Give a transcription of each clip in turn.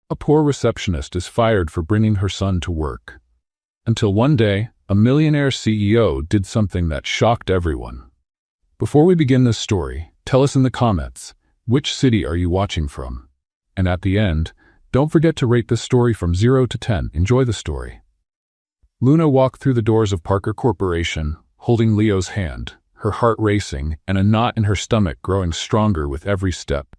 A poor receptionist is fired for bringing her son to work. Until one day, a millionaire CEO did something that shocked everyone. Before we begin this story, tell us in the comments, which city are you watching from? And at the end, don't forget to rate this story from 0 to 10. Enjoy the story. Luna walked through the doors of Parker Corporation, holding Leo's hand, her heart racing and a knot in her stomach growing stronger with every step.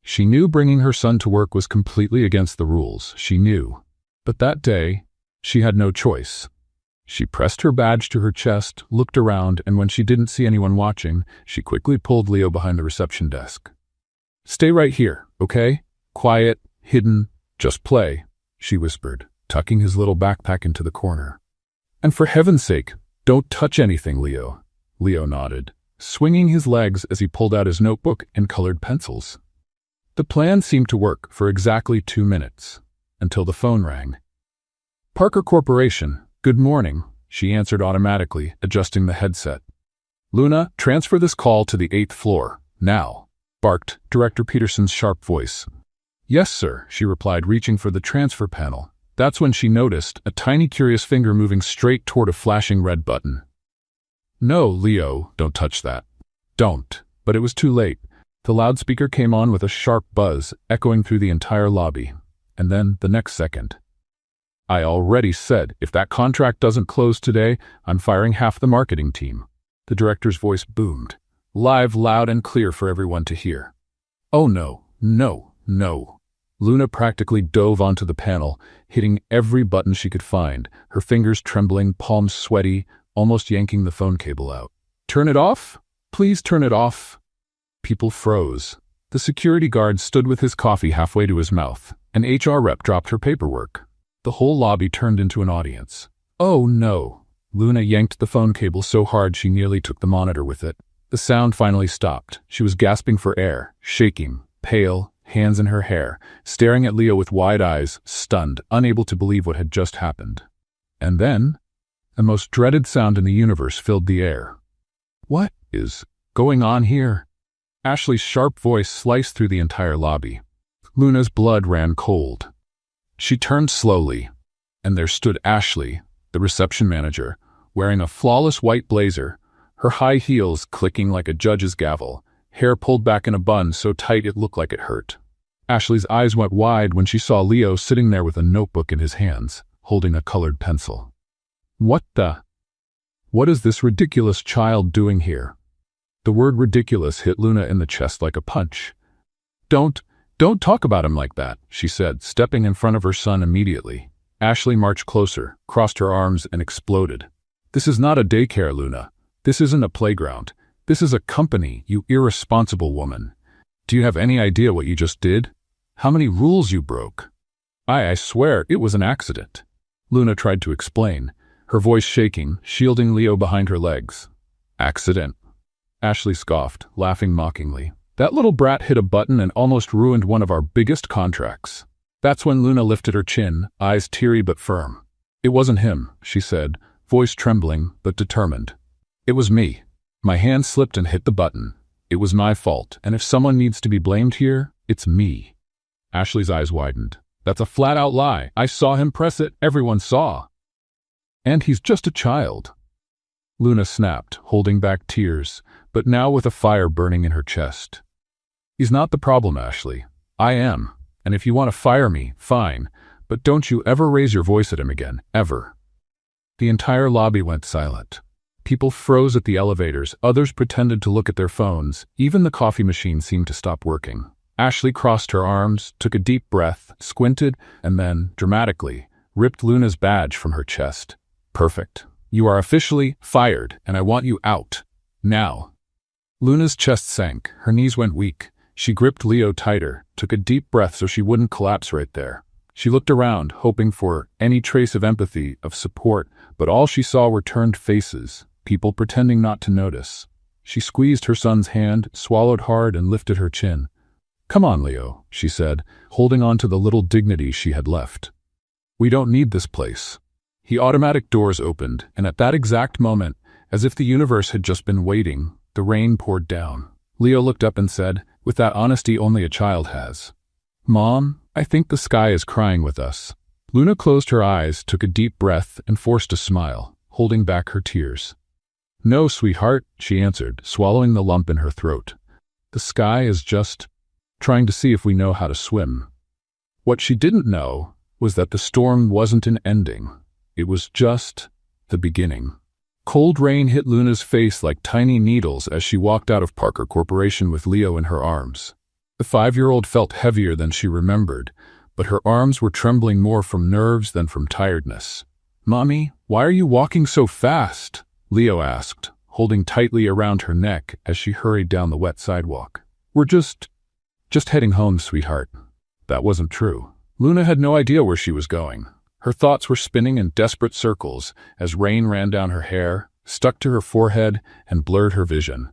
She knew bringing her son to work was completely against the rules, she knew. But that day, she had no choice. She pressed her badge to her chest, looked around, and when she didn't see anyone watching, she quickly pulled Leo behind the reception desk. "Stay right here, okay? Quiet, hidden, just play," she whispered, tucking his little backpack into the corner. "And for heaven's sake, don't touch anything, Leo." Leo nodded, swinging his legs as he pulled out his notebook and colored pencils. The plan seemed to work for exactly 2 minutes, until the phone rang. "Parker Corporation, good morning," she answered automatically, adjusting the headset. "Luna, transfer this call to the 8th floor, now," barked Director Peterson's sharp voice. "Yes, sir," she replied, reaching for the transfer panel. That's when she noticed a tiny curious finger moving straight toward a flashing red button. "No, Leo, don't touch that. Don't." But it was too late. The loudspeaker came on with a sharp buzz, echoing through the entire lobby. And then, the next second, "I already said, if that contract doesn't close today, I'm firing half the marketing team." The director's voice boomed, live, loud, and clear for everyone to hear. "Oh no, no, no." Luna practically dove onto the panel, hitting every button she could find, her fingers trembling, palms sweaty, almost yanking the phone cable out. "Turn it off? Please turn it off." People froze. The security guard stood with his coffee halfway to his mouth. An HR rep dropped her paperwork. The whole lobby turned into an audience. "Oh no." Luna yanked the phone cable so hard she nearly took the monitor with it. The sound finally stopped. She was gasping for air, shaking, pale, hands in her hair, staring at Leo with wide eyes, stunned, unable to believe what had just happened. And then, the most dreaded sound in the universe filled the air. "What is going on here?" Ashley's sharp voice sliced through the entire lobby. Luna's blood ran cold. She turned slowly, and there stood Ashley, the reception manager, wearing a flawless white blazer, her high heels clicking like a judge's gavel, hair pulled back in a bun so tight it looked like it hurt. Ashley's eyes went wide when she saw Leo sitting there with a notebook in his hands, holding a colored pencil. What is this ridiculous child doing here? The word ridiculous hit Luna in the chest like a punch. Don't talk about him like that," she said, stepping in front of her son immediately. Ashley marched closer, crossed her arms, and exploded. "This is not a daycare, Luna. This isn't a playground. This is a company, you irresponsible woman. Do you have any idea what you just did? How many rules you broke?" I swear it was an accident," Luna tried to explain, her voice shaking, shielding Leo behind her legs. "Accident?" Ashley scoffed, laughing mockingly. "That little brat hit a button and almost ruined one of our biggest contracts." That's when Luna lifted her chin, eyes teary but firm. "It wasn't him," she said, voice trembling but determined. "It was me. My hand slipped and hit the button. It was my fault, and if someone needs to be blamed here, it's me." Ashley's eyes widened. "That's a flat-out lie. I saw him press it. Everyone saw." "And he's just a child." Luna snapped, holding back tears, but now with a fire burning in her chest. "He's not the problem, Ashley. I am. And if you want to fire me, fine, but don't you ever raise your voice at him again, ever." The entire lobby went silent. People froze at the elevators, others pretended to look at their phones, even the coffee machine seemed to stop working. Ashley crossed her arms, took a deep breath, squinted, and then, dramatically, ripped Luna's badge from her chest. "Perfect. You are officially fired, and I want you out. Now." Luna's chest sank, her knees went weak. She gripped Leo tighter, took a deep breath so she wouldn't collapse right there. She looked around, hoping for any trace of empathy, of support, but all she saw were turned faces, people pretending not to notice. She squeezed her son's hand, swallowed hard, and lifted her chin. "Come on, Leo," she said, holding on to the little dignity she had left. "We don't need this place." The automatic doors opened, and at that exact moment, as if the universe had just been waiting, the rain poured down. Leo looked up and said, with that honesty only a child has, "Mom, I think the sky is crying with us. Luna closed her eyes, took a deep breath, and forced a smile, holding back her tears. No, sweetheart, she answered, swallowing the lump in her throat. The sky is just trying to see if we know how to swim. What she didn't know was that the storm wasn't an ending. It was just the beginning. Cold rain hit Luna's face like tiny needles as she walked out of Parker Corporation with Leo in her arms. The 5-year-old felt heavier than she remembered, but her arms were trembling more from nerves than from tiredness. "Mommy, why are you walking so fast?" Leo asked, holding tightly around her neck as she hurried down the wet sidewalk. "We're just heading home, sweetheart." That wasn't true. Luna had no idea where she was going. Her thoughts were spinning in desperate circles as rain ran down her hair, stuck to her forehead, and blurred her vision.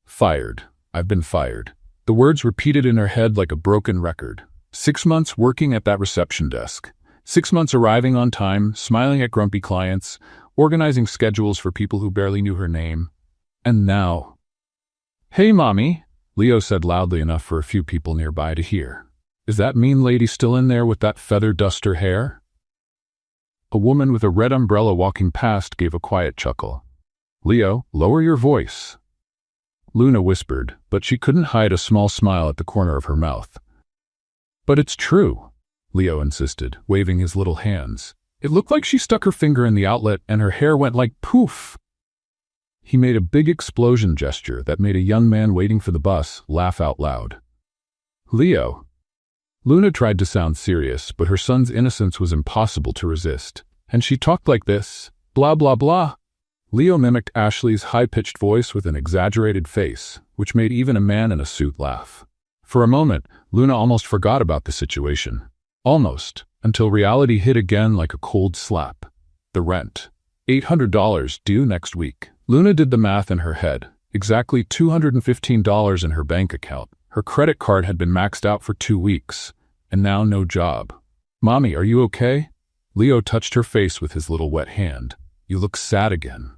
Fired. I've been fired. The words repeated in her head like a broken record. 6 months working at that reception desk. 6 months arriving on time, smiling at grumpy clients, organizing schedules for people who barely knew her name. And now... "Hey, Mommy," Leo said loudly enough for a few people nearby to hear. "Is that mean lady still in there with that feather duster hair?" A woman with a red umbrella walking past gave a quiet chuckle. "Leo, lower your voice." Luna whispered, but she couldn't hide a small smile at the corner of her mouth. "But it's true," Leo insisted, waving his little hands. It looked like she stuck her finger in the outlet and her hair went like poof. He made a big explosion gesture that made a young man waiting for the bus laugh out loud. "Leo." Luna tried to sound serious, but her son's innocence was impossible to resist. "And she talked like this, blah blah blah." Leo mimicked Ashley's high-pitched voice with an exaggerated face, which made even a man in a suit laugh. For a moment, Luna almost forgot about the situation. Almost, until reality hit again like a cold slap. The rent. $800 due next week. Luna did the math in her head. Exactly $215 in her bank account. Her credit card had been maxed out for 2 weeks, and now no job. "Mommy, are you okay?" Leo touched her face with his little wet hand. "You look sad again."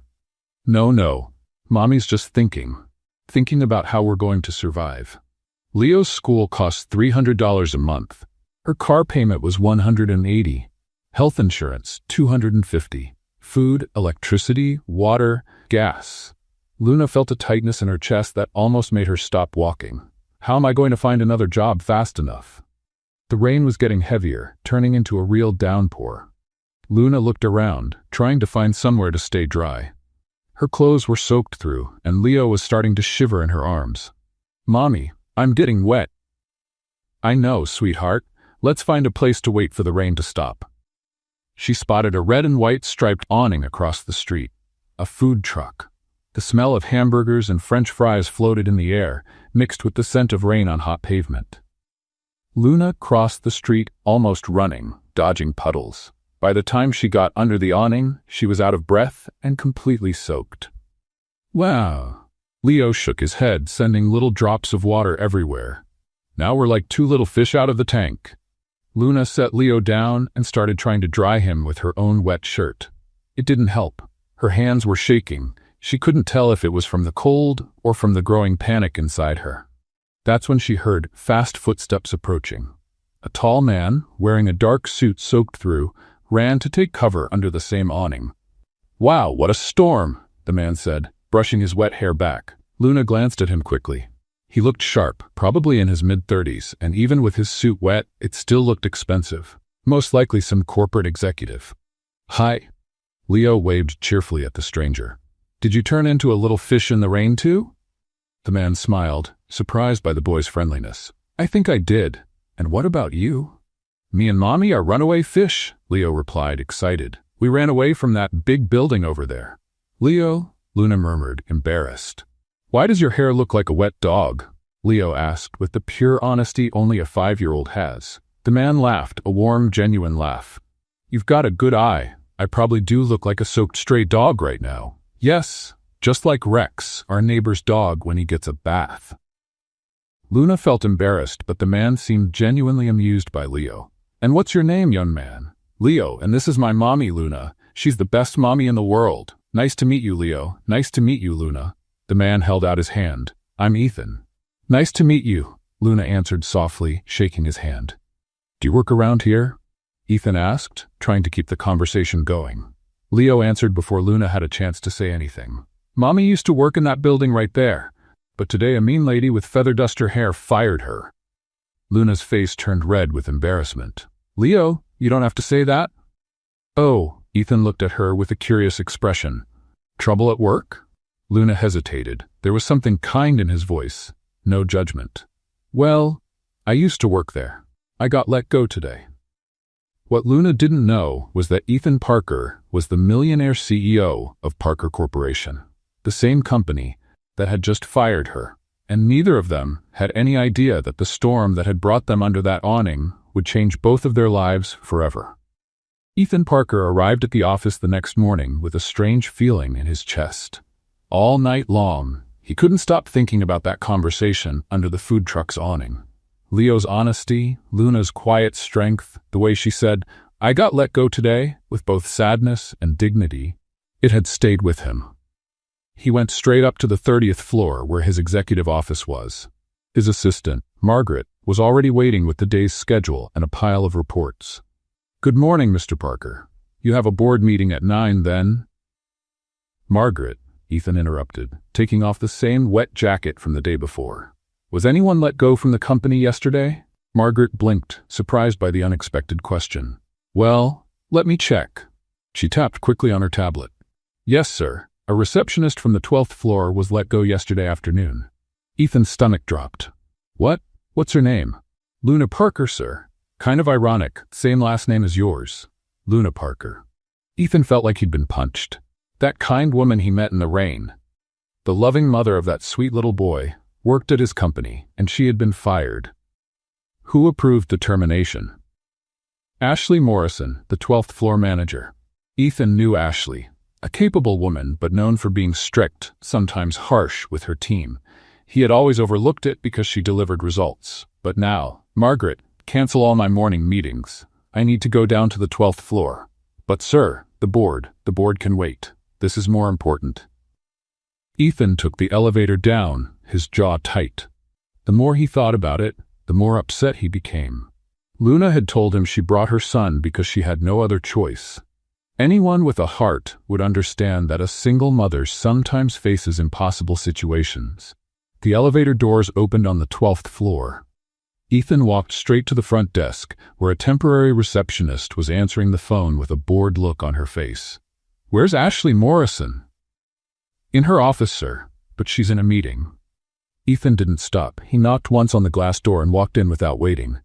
No. Mommy's just thinking about how we're going to survive." Leo's school cost $300 a month. Her car payment was $180. Health insurance, $250. Food, electricity, water, gas. Luna felt a tightness in her chest that almost made her stop walking. How am I going to find another job fast enough? The rain was getting heavier, turning into a real downpour. Luna looked around, trying to find somewhere to stay dry. Her clothes were soaked through, and Leo was starting to shiver in her arms. "Mommy, I'm getting wet." "I know, sweetheart. Let's find a place to wait for the rain to stop." She spotted a red and white striped awning across the street. A food truck. The smell of hamburgers and French fries floated in the air, mixed with the scent of rain on hot pavement. Luna crossed the street almost running, dodging puddles. By the time she got under the awning, she was out of breath and completely soaked. "Wow." Leo shook his head, sending little drops of water everywhere. "Now we're like 2 little fish out of the tank." Luna set Leo down and started trying to dry him with her own wet shirt. It didn't help. Her hands were shaking. She couldn't tell if it was from the cold or from the growing panic inside her. That's when she heard fast footsteps approaching. A tall man, wearing a dark suit soaked through, ran to take cover under the same awning. "Wow, what a storm," the man said, brushing his wet hair back. Luna glanced at him quickly. He looked sharp, probably in his mid-30s, and even with his suit wet, it still looked expensive. Most likely some corporate executive. "Hi." Leo waved cheerfully at the stranger. "Did you turn into a little fish in the rain too?" The man smiled, surprised by the boy's friendliness. "I think I did. And what about you?" "Me and Mommy are runaway fish," Leo replied, excited. "We ran away from that big building over there." "Leo," Luna murmured, embarrassed. "Why does your hair look like a wet dog?" Leo asked, with the pure honesty only a 5-year-old has. The man laughed, a warm, genuine laugh. "You've got a good eye. I probably do look like a soaked stray dog right now." "Yes, just like Rex, our neighbor's dog when he gets a bath." Luna felt embarrassed, but the man seemed genuinely amused by Leo. "And what's your name, young man?" "Leo, and this is my mommy, Luna. She's the best mommy in the world." "Nice to meet you, Leo. Nice to meet you, Luna." The man held out his hand. "I'm Ethan." "Nice to meet you," Luna answered softly, shaking his hand. Do you work around here? Ethan asked, trying to keep the conversation going. Leo answered before Luna had a chance to say anything. Mommy used to work in that building right there, but today a mean lady with feather duster hair fired her. Luna's face turned red with embarrassment. Leo, you don't have to say that. Oh, Ethan looked at her with a curious expression. Trouble at work? Luna hesitated. There was something kind in his voice, no judgment. Well, I used to work there. I got let go today. What Luna didn't know was that Ethan Parker was the millionaire CEO of Parker Corporation, the same company that had just fired her, and neither of them had any idea that the storm that had brought them under that awning would change both of their lives forever. Ethan Parker arrived at the office the next morning with a strange feeling in his chest. All night long, he couldn't stop thinking about that conversation under the food truck's awning. Leo's honesty, Luna's quiet strength, the way she said, I got let go today, with both sadness and dignity, it had stayed with him. He went straight up to the 30th floor where his executive office was. His assistant, Margaret, was already waiting with the day's schedule and a pile of reports. Good morning, Mr. Parker. You have a board meeting at 9 then? Margaret, Ethan interrupted, taking off the same wet jacket from the day before. Was anyone let go from the company yesterday? Margaret blinked, surprised by the unexpected question. Well, let me check. She tapped quickly on her tablet. Yes, sir. A receptionist from the 12th floor was let go yesterday afternoon. Ethan's stomach dropped. What? What's her name? Luna Parker, sir. Kind of ironic, same last name as yours. Luna Parker. Ethan felt like he'd been punched. That kind woman he met in the rain, the loving mother of that sweet little boy, worked at his company, and she had been fired. Who approved the termination? Ashley Morrison, the 12th floor manager. Ethan knew Ashley, a capable woman but known for being strict, sometimes harsh, with her team. He had always overlooked it because she delivered results. But now, Margaret, cancel all my morning meetings. I need to go down to the 12th floor. But sir, the board can wait. This is more important. Ethan took the elevator down, his jaw tight. The more he thought about it, the more upset he became. Luna had told him she brought her son because she had no other choice. Anyone with a heart would understand that a single mother sometimes faces impossible situations. The elevator doors opened on the 12th floor. Ethan walked straight to the front desk, where a temporary receptionist was answering the phone with a bored look on her face. Where's Ashley Morrison? In her office, sir, but she's in a meeting. Ethan didn't stop. He knocked once on the glass door and walked in without waiting.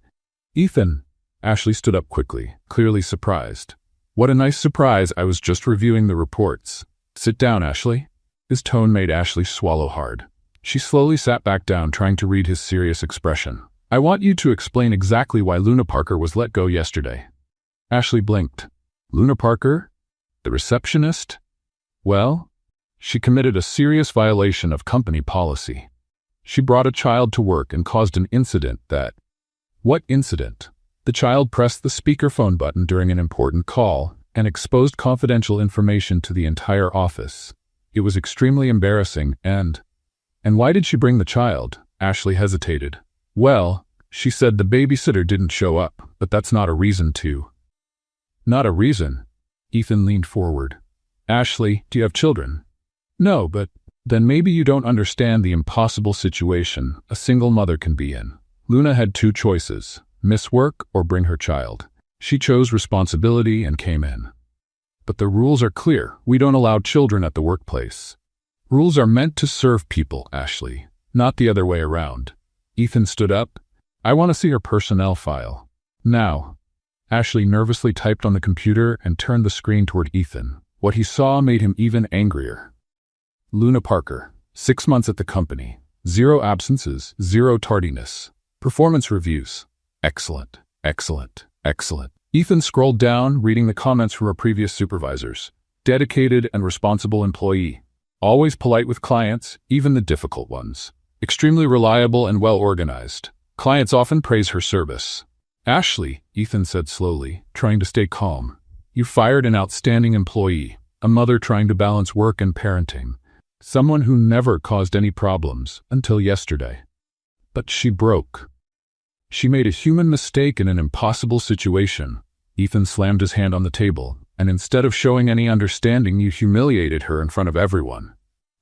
Ethan! Ashley stood up quickly, clearly surprised. What a nice surprise, I was just reviewing the reports. Sit down, Ashley. His tone made Ashley swallow hard. She slowly sat back down, trying to read his serious expression. I want you to explain exactly why Luna Parker was let go yesterday. Ashley blinked. Luna Parker? The receptionist? Well, she committed a serious violation of company policy. She brought a child to work and caused an incident that... What incident? The child pressed the speakerphone button during an important call and exposed confidential information to the entire office. It was extremely embarrassing and why did she bring the child? Ashley hesitated. Well, she said the babysitter didn't show up, but that's not a reason to. Not a reason? Ethan leaned forward. Ashley, do you have children? No, but then maybe you don't understand the impossible situation a single mother can be in. Luna had two choices, miss work or bring her child. She chose responsibility and came in. But the rules are clear. We don't allow children at the workplace. Rules are meant to serve people, Ashley, not the other way around. Ethan stood up. I want to see her personnel file. Now. Ashley nervously typed on the computer and turned the screen toward Ethan. What he saw made him even angrier. Luna Parker, 6 months at the company. 0 absences, 0 tardiness. Performance reviews. Excellent, excellent, excellent. Ethan scrolled down, reading the comments from her previous supervisors. Dedicated and responsible employee. Always polite with clients, even the difficult ones. Extremely reliable and well-organized. Clients often praise her service. Ashley, Ethan said slowly, trying to stay calm. You fired an outstanding employee, a mother trying to balance work and parenting. Someone who never caused any problems until yesterday. But she broke. She made a human mistake in an impossible situation. Ethan slammed his hand on the table, and instead of showing any understanding, you humiliated her in front of everyone.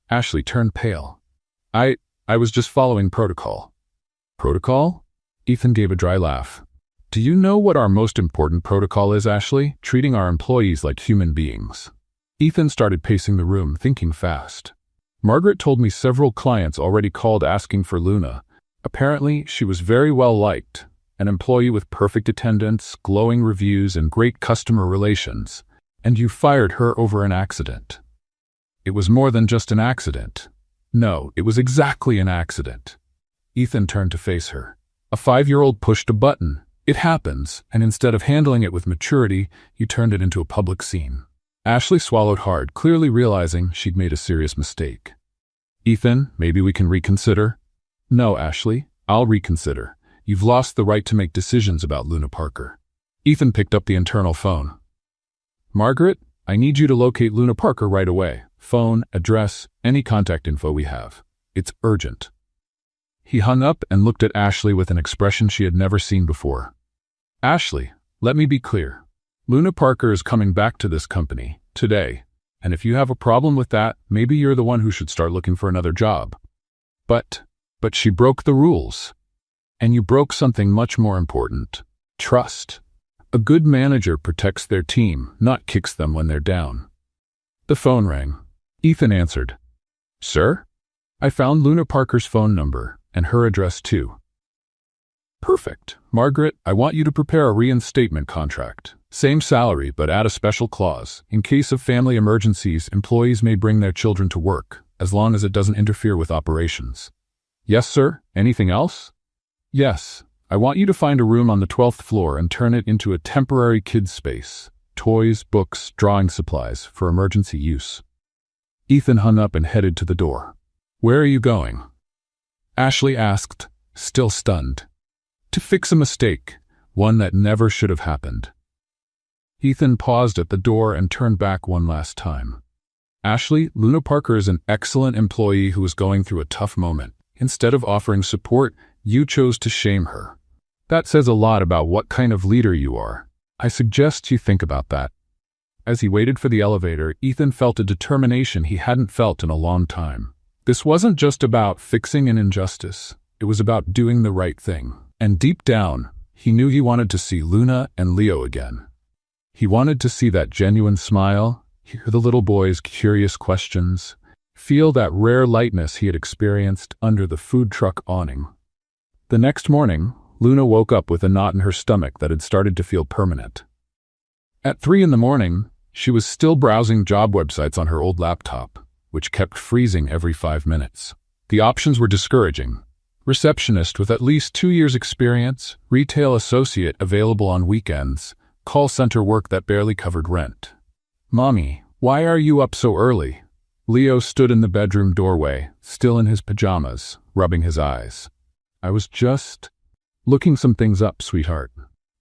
Ashley turned pale. I was just following protocol. Protocol? Ethan gave a dry laugh. Do you know what our most important protocol is, Ashley? Treating our employees like human beings. Ethan started pacing the room, thinking fast. Margaret told me several clients already called asking for Luna. Apparently, she was very well liked, an employee with perfect attendance, glowing reviews, and great customer relations. And you fired her over an accident. It was more than just an accident. No, it was exactly an accident. Ethan turned to face her. A 5-year-old pushed a button. It happens, and instead of handling it with maturity, you turned it into a public scene. Ashley swallowed hard, clearly realizing she'd made a serious mistake. Ethan, maybe we can reconsider? No, Ashley, I'll reconsider. You've lost the right to make decisions about Luna Parker. Ethan picked up the internal phone. Margaret, I need you to locate Luna Parker right away. Phone, address, any contact info we have. It's urgent. He hung up and looked at Ashley with an expression she had never seen before. Ashley, let me be clear. Luna Parker is coming back to this company, today, and if you have a problem with that, maybe you're the one who should start looking for another job. But she broke the rules. And you broke something much more important. Trust. A good manager protects their team, not kicks them when they're down. The phone rang. Ethan answered. Sir? I found Luna Parker's phone number, and her address too. Perfect. Margaret, I want you to prepare a reinstatement contract. Same salary, but add a special clause. In case of family emergencies, employees may bring their children to work, as long as it doesn't interfere with operations. Yes, sir. Anything else? Yes. I want you to find a room on the 12th floor and turn it into a temporary kids' space. Toys, books, drawing supplies for emergency use. Ethan hung up and headed to the door. Where are you going? Ashley asked, still stunned. To fix a mistake, one that never should have happened. Ethan paused at the door and turned back one last time. Ashley, Luna Parker is an excellent employee who is going through a tough moment. Instead of offering support, you chose to shame her. That says a lot about what kind of leader you are. I suggest you think about that. As he waited for the elevator, Ethan felt a determination he hadn't felt in a long time. This wasn't just about fixing an injustice. It was about doing the right thing. And deep down, he knew he wanted to see Luna and Leo again. He wanted to see that genuine smile, hear the little boy's curious questions, feel that rare lightness he had experienced under the food truck awning. The next morning, Luna woke up with a knot in her stomach that had started to feel permanent. At 3 a.m, she was still browsing job websites on her old laptop, which kept freezing every 5 minutes. The options were discouraging. Receptionist with at least 2 years experience, retail associate available on weekends, call center work that barely covered rent. Mommy, why are you up so early? Leo stood in the bedroom doorway, still in his pajamas, rubbing his eyes. I was just looking some things up, sweetheart.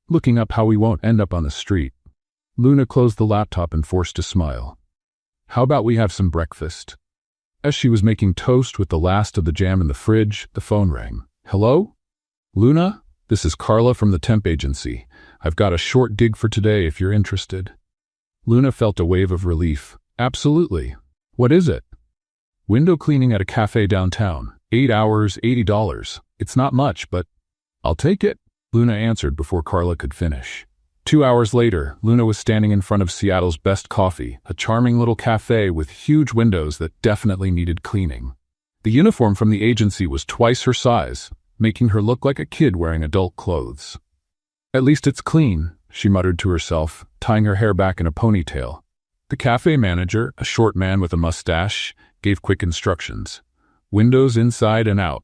Looking up how we won't end up on the street. Luna closed the laptop and forced a smile. How about we have some breakfast? As she was making toast with the last of the jam in the fridge, the phone rang. Hello? Luna? This is Carla from the temp agency. I've got a short gig for today if you're interested. Luna felt a wave of relief. Absolutely. What is it? Window cleaning at a cafe downtown. 8 hours, $80. It's not much, but I'll take it, Luna answered before Carla could finish. 2 hours later, Luna was standing in front of Seattle's best coffee, a charming little cafe with huge windows that definitely needed cleaning. The uniform from the agency was twice her size, making her look like a kid wearing adult clothes. At least it's clean, she muttered to herself, tying her hair back in a ponytail. The cafe manager, a short man with a mustache, gave quick instructions. Windows inside and out.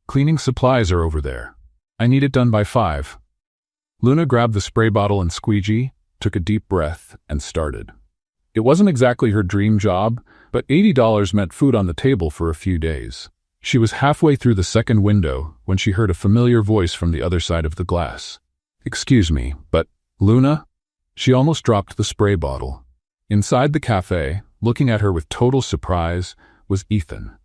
Cleaning supplies are over there. I need it done by 5. Luna grabbed the spray bottle and squeegee, took a deep breath, and started. It wasn't exactly her dream job, but $80 meant food on the table for a few days. She was halfway through the second window when she heard a familiar voice from the other side of the glass. Excuse me, but, Luna? She almost dropped the spray bottle. Inside the cafe, looking at her with total surprise, was Ethan.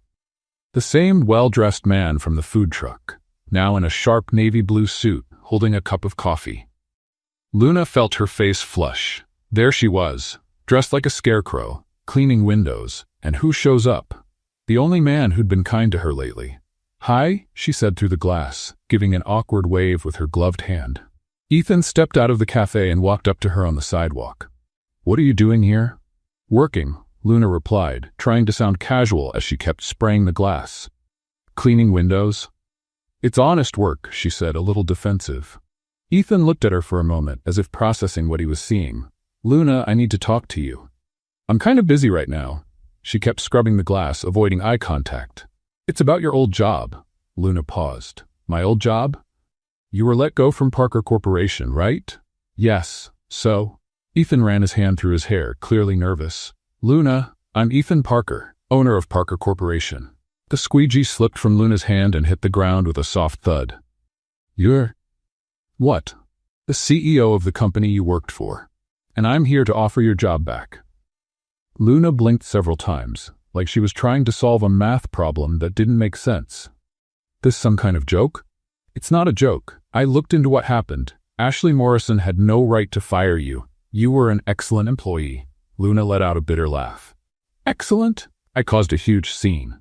The same well-dressed man from the food truck. now in a sharp navy blue suit, holding a cup of coffee. Luna felt her face flush. There she was, dressed like a scarecrow, cleaning windows, and who shows up? The only man who'd been kind to her lately. "Hi," she said through the glass, giving an awkward wave with her gloved hand. Ethan stepped out of the cafe and walked up to her on the sidewalk. "What are you doing here?" "Working," Luna replied, trying to sound casual as she kept spraying the glass. "Cleaning windows?" "It's honest work," she said, a little defensive. Ethan looked at her for a moment, as if processing what he was seeing. "Luna, I need to talk to you." "I'm kind of busy right now." She kept scrubbing the glass, avoiding eye contact. "It's about your old job." Luna paused. "My old job? You were let go from Parker Corporation, right?" "Yes. So?" Ethan ran his hand through his hair, clearly nervous. "Luna, I'm Ethan Parker, owner of Parker Corporation." The squeegee slipped from Luna's hand and hit the ground with a soft thud. "You're—" "What?" "The CEO of the company you worked for. And I'm here to offer your job back." Luna blinked several times, like she was trying to solve a math problem that didn't make sense. "This some kind of joke?" "It's not a joke. I looked into what happened. Ashley Morrison had no right to fire you. You were an excellent employee." Luna let out a bitter laugh. "Excellent? I caused a huge scene.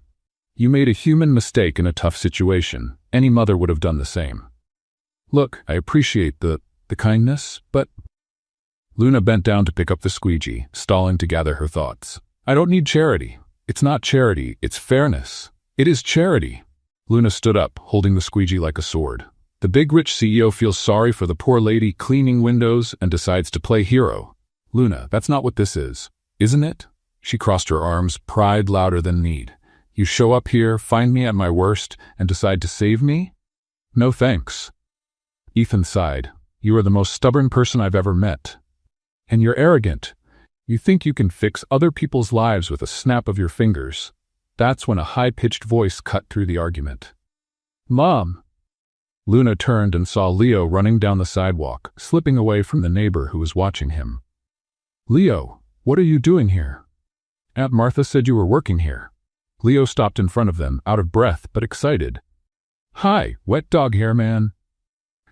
You made a human mistake in a tough situation. Any mother would have done the same." "Look, I appreciate the kindness, but—" Luna bent down to pick up the squeegee, stalling to gather her thoughts. "I don't need charity. It's not charity, it's fairness. It is charity." Luna stood up, holding the squeegee like a sword. The big rich CEO feels sorry for the poor lady cleaning windows and decides to play hero. "Luna, that's not what this is, isn't it?" She crossed her arms, pride louder than need. "You show up here, find me at my worst, and decide to save me? No thanks." Ethan sighed. "You are the most stubborn person I've ever met. And you're arrogant. You think you can fix other people's lives with a snap of your fingers." That's when a high-pitched voice cut through the argument. "Mom!" Luna turned and saw Leo running down the sidewalk, slipping away from the neighbor who was watching him. "Leo, what are you doing here?" "Aunt Martha said you were working here." Leo stopped in front of them, out of breath but excited. "Hi, wet dog hair man."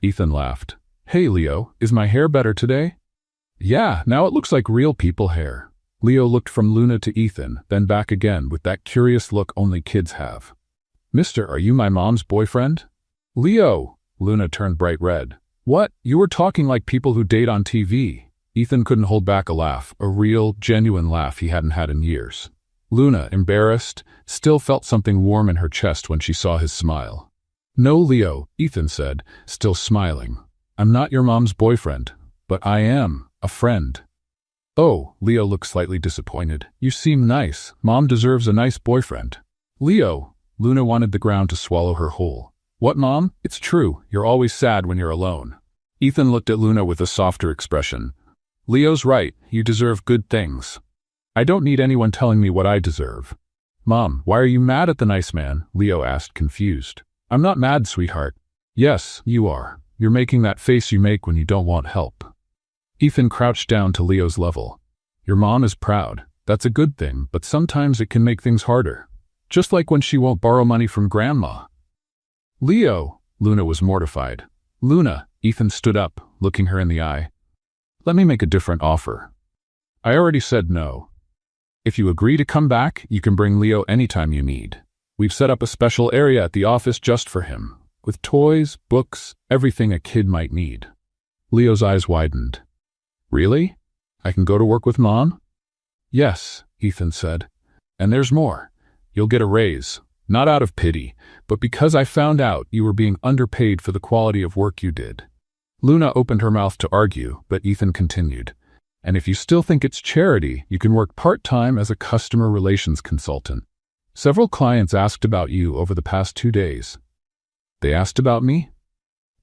Ethan laughed. "Hey, Leo, is my hair better today?" "Yeah, now it looks like real people hair." Leo looked from Luna to Ethan, then back again with that curious look only kids have. "Mister, are you my mom's boyfriend?" "Leo!" Luna turned bright red. "What? You were talking like people who date on TV." Ethan couldn't hold back a laugh, a real, genuine laugh he hadn't had in years. Luna, embarrassed, still felt something warm in her chest when she saw his smile. "No, Leo," Ethan said, still smiling. "I'm not your mom's boyfriend, but I am a friend." "Oh," Leo looked slightly disappointed. "You seem nice. Mom deserves a nice boyfriend." "Leo," Luna wanted the ground to swallow her whole. "What, Mom? It's true. You're always sad when you're alone." Ethan looked at Luna with a softer expression. "Leo's right. You deserve good things. I don't need anyone telling me what I deserve." "Mom, why are you mad at the nice man?" Leo asked, confused. "I'm not mad, sweetheart." "Yes, you are. You're making that face you make when you don't want help." Ethan crouched down to Leo's level. "Your mom is proud. That's a good thing, but sometimes it can make things harder. Just like when she won't borrow money from Grandma." "Leo!" Luna was mortified. "Luna," Ethan stood up, looking her in the eye. "Let me make a different offer. I already said no. If you agree to come back, you can bring Leo anytime you need. We've set up a special area at the office just for him, with toys, books, everything a kid might need." Leo's eyes widened. "Really? I can go to work with Mom?" "Yes," Ethan said. "And there's more. You'll get a raise, not out of pity, but because I found out you were being underpaid for the quality of work you did." Luna opened her mouth to argue, but Ethan continued. "And if you still think it's charity, you can work part-time as a customer relations consultant. Several clients asked about you over the past 2 days." "They asked about me?"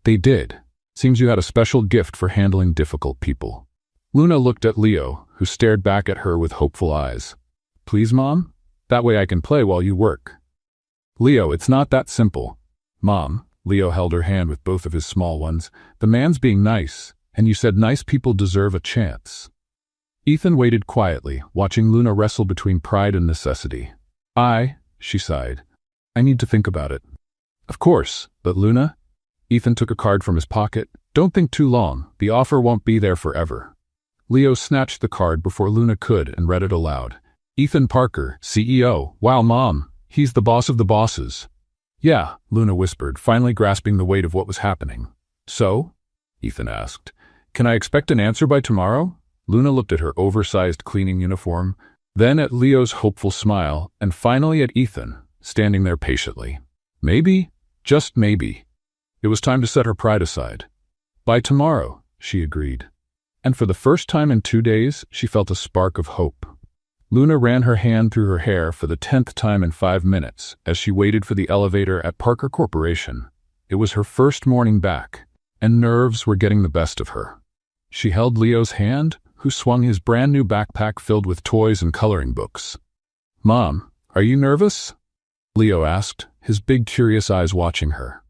"They did. Seems you had a special gift for handling difficult people." Luna looked at Leo, who stared back at her with hopeful eyes. "Please, Mom? That way I can play while you work." "Leo, it's not that simple." "Mom," Leo held her hand with both of his small ones, "the man's being nice, and you said nice people deserve a chance." Ethan waited quietly, watching Luna wrestle between pride and necessity. She sighed. "I need to think about it." Of course, but Luna? Ethan took a card from his pocket. Don't think too long, the offer won't be there forever. Leo snatched the card before Luna could and read it aloud. Ethan Parker, CEO. Wow, Mom, he's the boss of the bosses. Yeah, Luna whispered, finally grasping the weight of what was happening. So? Ethan asked. Can I expect an answer by tomorrow? Luna looked at her oversized cleaning uniform, then at Leo's hopeful smile, and finally at Ethan, standing there patiently. Maybe, just maybe. It was time to set her pride aside. By tomorrow, she agreed. And for the first time in 2 days, she felt a spark of hope. Luna ran her hand through her hair for the 10th time in 5 minutes as she waited for the elevator at Parker Corporation. It was her first morning back, and nerves were getting the best of her. She held Leo's hand, who swung his brand new backpack filled with toys and coloring books. Mom, are you nervous? Leo asked, his big curious eyes watching her.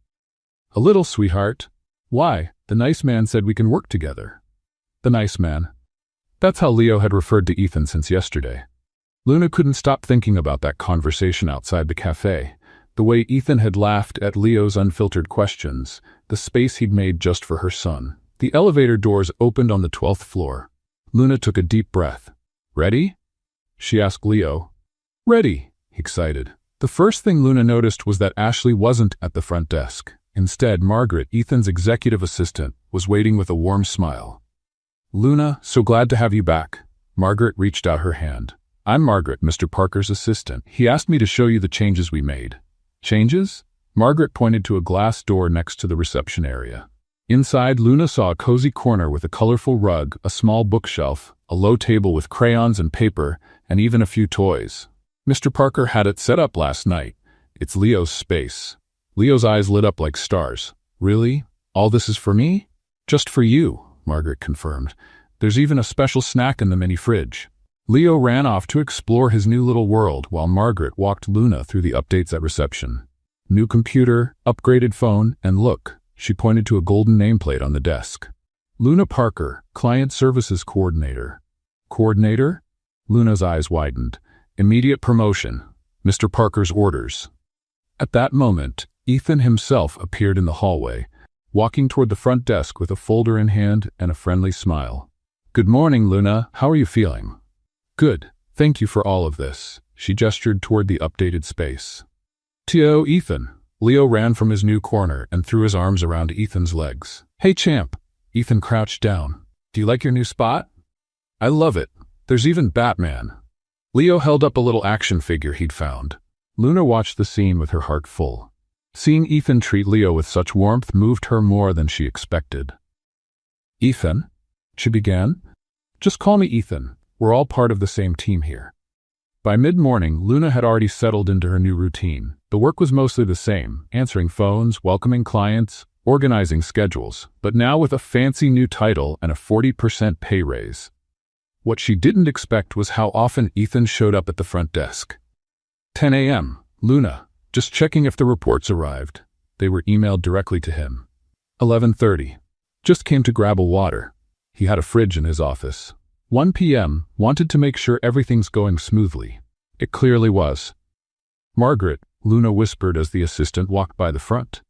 A little, sweetheart. Why? The nice man said we can work together. The nice man. That's how Leo had referred to Ethan since yesterday. Luna couldn't stop thinking about that conversation outside the cafe, the way Ethan had laughed at Leo's unfiltered questions, the space he'd made just for her son. The elevator doors opened on the 12th floor. Luna took a deep breath. Ready? She asked Leo. Ready, he excited. The first thing Luna noticed was that Ashley wasn't at the front desk. Instead, Margaret, Ethan's executive assistant, was waiting with a warm smile. Luna, so glad to have you back. Margaret reached out her hand. I'm Margaret, Mr. Parker's assistant. He asked me to show you the changes we made. Changes? Margaret pointed to a glass door next to the reception area. Inside, Luna saw a cozy corner with a colorful rug, a small bookshelf, a low table with crayons and paper, and even a few toys. Mr. Parker had it set up last night. It's Leo's space. Leo's eyes lit up like stars. Really? All this is for me? Just for you, Margaret confirmed. There's even a special snack in the mini fridge. Leo ran off to explore his new little world while Margaret walked Luna through the updates at reception. New computer, upgraded phone, and look, she pointed to a golden nameplate on the desk. Luna Parker, Client Services Coordinator. Coordinator? Luna's eyes widened. Immediate promotion. Mr. Parker's orders. At that moment, Ethan himself appeared in the hallway, walking toward the front desk with a folder in hand and a friendly smile. Good morning, Luna. How are you feeling? Good. Thank you for all of this. She gestured toward the updated space. T.O. Ethan. Leo ran from his new corner and threw his arms around Ethan's legs. Hey, champ. Ethan crouched down. Do you like your new spot? I love it. There's even Batman. Leo held up a little action figure he'd found. Luna watched the scene with her heart full. Seeing Ethan treat Leo with such warmth moved her more than she expected. Ethan? She began. Just call me Ethan. We're all part of the same team here. By mid-morning, Luna had already settled into her new routine. The work was mostly the same, answering phones, welcoming clients, organizing schedules, but now with a fancy new title and a 40% pay raise. What she didn't expect was how often Ethan showed up at the front desk. 10 a.m. Luna, just checking if the reports arrived. They were emailed directly to him. 11:30. Just came to grab a water. He had a fridge in his office. 1 p.m. Wanted to make sure everything's going smoothly. It clearly was. Margaret, Luna whispered as the assistant walked by the front.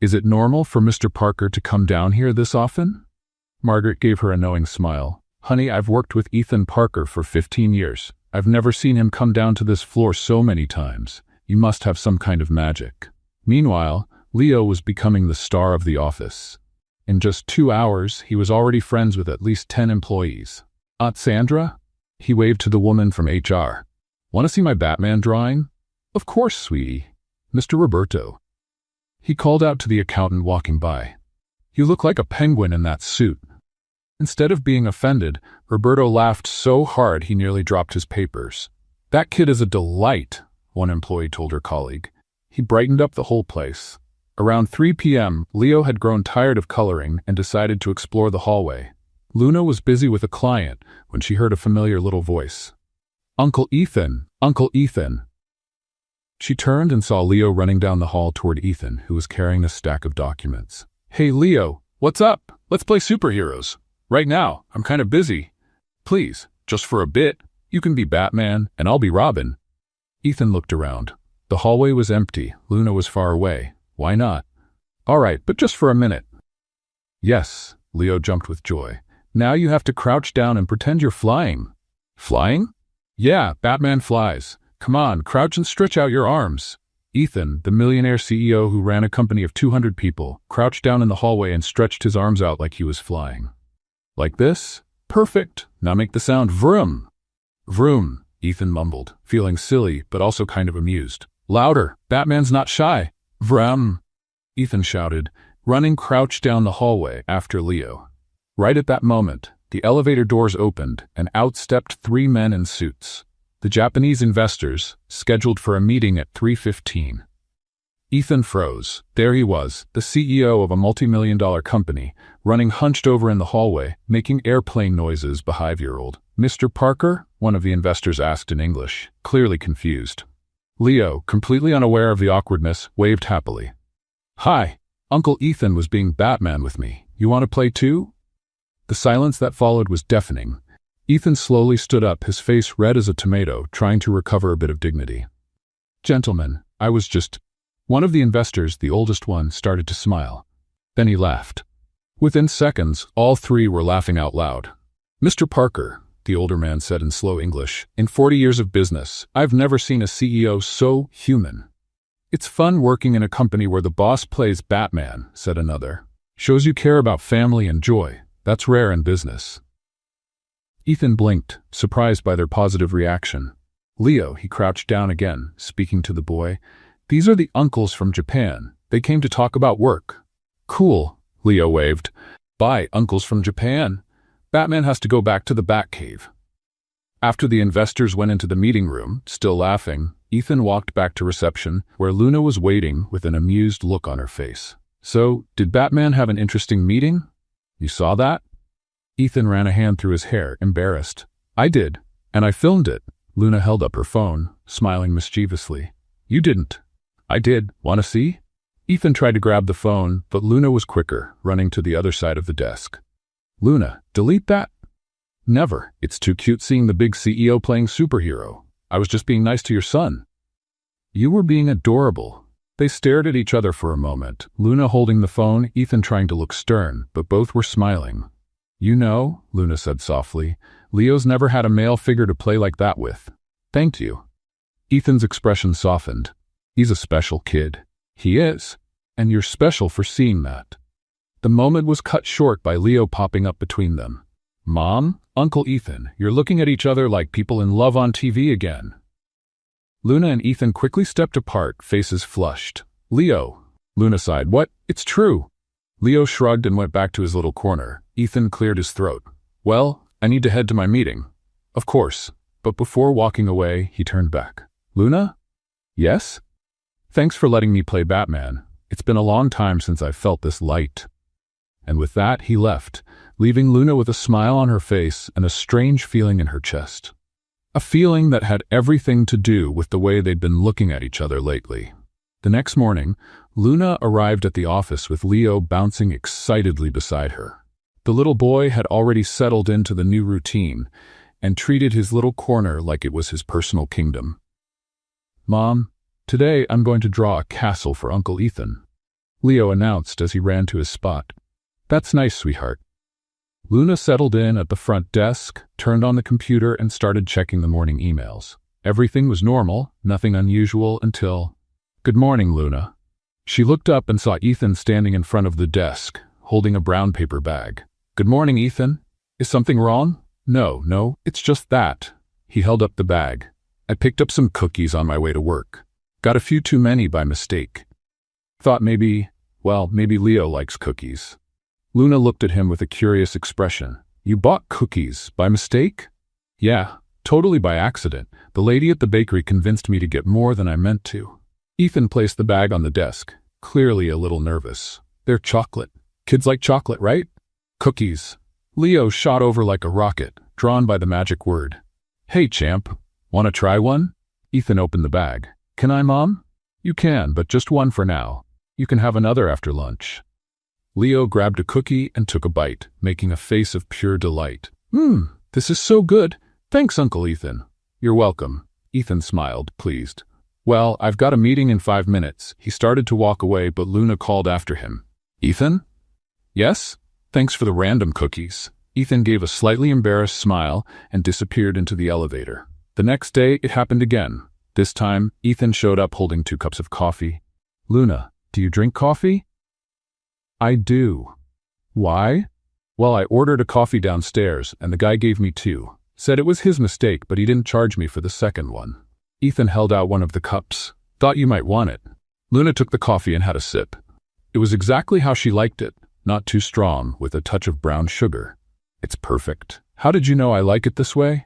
Is it normal for Mr. Parker to come down here this often? Margaret gave her a knowing smile. Honey, I've worked with Ethan Parker for 15 years. I've never seen him come down to this floor so many times. You must have some kind of magic. Meanwhile, Leo was becoming the star of the office. In just 2 hours, he was already friends with at least 10 employees. Aunt Sandra? He waved to the woman from HR. Want to see my Batman drawing? Of course, sweetie. Mr. Roberto. He called out to the accountant walking by. You look like a penguin in that suit. Instead of being offended, Roberto laughed so hard he nearly dropped his papers. That kid is a delight, one employee told her colleague. He brightened up the whole place. Around 3 p.m., Leo had grown tired of coloring and decided to explore the hallway. Luna was busy with a client when she heard a familiar little voice. Uncle Ethan! Uncle Ethan! She turned and saw Leo running down the hall toward Ethan, who was carrying a stack of documents. Hey, Leo, what's up? Let's play superheroes. Right now, I'm kind of busy. Please, just for a bit, you can be Batman and I'll be Robin. Ethan looked around. The hallway was empty. Luna was far away. Why not? All right, but just for a minute. Yes, Leo jumped with joy. Now you have to crouch down and pretend you're flying. Flying? Yeah, Batman flies. Come on, crouch and stretch out your arms. Ethan, the millionaire CEO who ran a company of 200 people, crouched down in the hallway and stretched his arms out like he was flying. Like this? Perfect. Now make the sound vroom. Vroom, Ethan mumbled, feeling silly but also kind of amused. Louder, Batman's not shy. Vroom, Ethan shouted, running crouched down the hallway after Leo. Right at that moment, the elevator doors opened and out stepped 3 men in suits. The Japanese investors, scheduled for a meeting at 3:15. Ethan froze. There he was, the CEO of a multi-million-dollar company, running hunched over in the hallway, making airplane noises. Behavioral. Mr. Parker? One of the investors asked in English, clearly confused. Leo, completely unaware of the awkwardness, waved happily. Hi, Uncle Ethan was being Batman with me. You want to play too? The silence that followed was deafening. Ethan slowly stood up, his face red as a tomato, trying to recover a bit of dignity. Gentlemen, I was just... One of the investors, the oldest one, started to smile. Then he laughed. Within seconds, all 3 were laughing out loud. Mr. Parker, the older man said in slow English, in 40 years of business, I've never seen a CEO so human. It's fun working in a company where the boss plays Batman, said another. Shows you care about family and joy. That's rare in business. Ethan blinked, surprised by their positive reaction. Leo, he crouched down again, speaking to the boy. These are the uncles from Japan. They came to talk about work. Cool, Leo waved. Bye, uncles from Japan. Batman has to go back to the Batcave. After the investors went into the meeting room, still laughing, Ethan walked back to reception, where Luna was waiting with an amused look on her face. So, did Batman have an interesting meeting? You saw that? Ethan ran a hand through his hair, embarrassed. I did, and I filmed it. Luna held up her phone, smiling mischievously. You didn't. I did. Want to see? Ethan tried to grab the phone, but Luna was quicker, running to the other side of the desk. Luna, delete that. Never. It's too cute seeing the big CEO playing superhero. I was just being nice to your son. You were being adorable. They stared at each other for a moment, Luna holding the phone, Ethan trying to look stern, but both were smiling. You know, Luna said softly, Leo's never had a male figure to play like that with. Thank you. Ethan's expression softened. He's a special kid. He is. And you're special for seeing that. The moment was cut short by Leo popping up between them. Mom, Uncle Ethan, you're looking at each other like people in love on TV again. Luna and Ethan quickly stepped apart, faces flushed. Leo. Luna sighed. What? It's true. Leo shrugged and went back to his little corner. Ethan cleared his throat. Well, I need to head to my meeting. Of course. But before walking away, he turned back. Luna? Yes? Thanks for letting me play Batman. It's been a long time since I've felt this light. And with that, he left, leaving Luna with a smile on her face and a strange feeling in her chest. A feeling that had everything to do with the way they'd been looking at each other lately. The next morning, Luna arrived at the office with Leo bouncing excitedly beside her. The little boy had already settled into the new routine and treated his little corner like it was his personal kingdom. Mom, today I'm going to draw a castle for Uncle Ethan, Leo announced as he ran to his spot. That's nice, sweetheart. Luna settled in at the front desk, turned on the computer, and started checking the morning emails. Everything was normal, nothing unusual until... Good morning, Luna. She looked up and saw Ethan standing in front of the desk, holding a brown paper bag. Good morning, Ethan. Is something wrong? No, it's just that. He held up the bag. I picked up some cookies on my way to work. Got a few too many by mistake. Thought maybe Leo likes cookies. Luna looked at him with a curious expression. You bought cookies by mistake? Yeah, totally by accident. The lady at the bakery convinced me to get more than I meant to. Ethan placed the bag on the desk, clearly a little nervous. They're chocolate. Kids like chocolate, right? Cookies. Leo shot over like a rocket, drawn by the magic word. Hey, champ. Want to try one? Ethan opened the bag. Can I, Mom? You can, but just one for now. You can have another after lunch. Leo grabbed a cookie and took a bite, making a face of pure delight. This is so good. Thanks, Uncle Ethan. You're welcome. Ethan smiled, pleased. Well, I've got a meeting in 5 minutes. He started to walk away, but Luna called after him. Ethan? Yes? Thanks for the random cookies. Ethan gave a slightly embarrassed smile and disappeared into the elevator. The next day, it happened again. This time, Ethan showed up holding 2 cups of coffee. Luna, do you drink coffee? I do. Why? Well, I ordered a coffee downstairs, and the guy gave me 2. Said it was his mistake, but he didn't charge me for the second one. Ethan held out one of the cups. Thought you might want it. Luna took the coffee and had a sip. It was exactly how she liked it, not too strong, with a touch of brown sugar. It's perfect. How did you know I like it this way?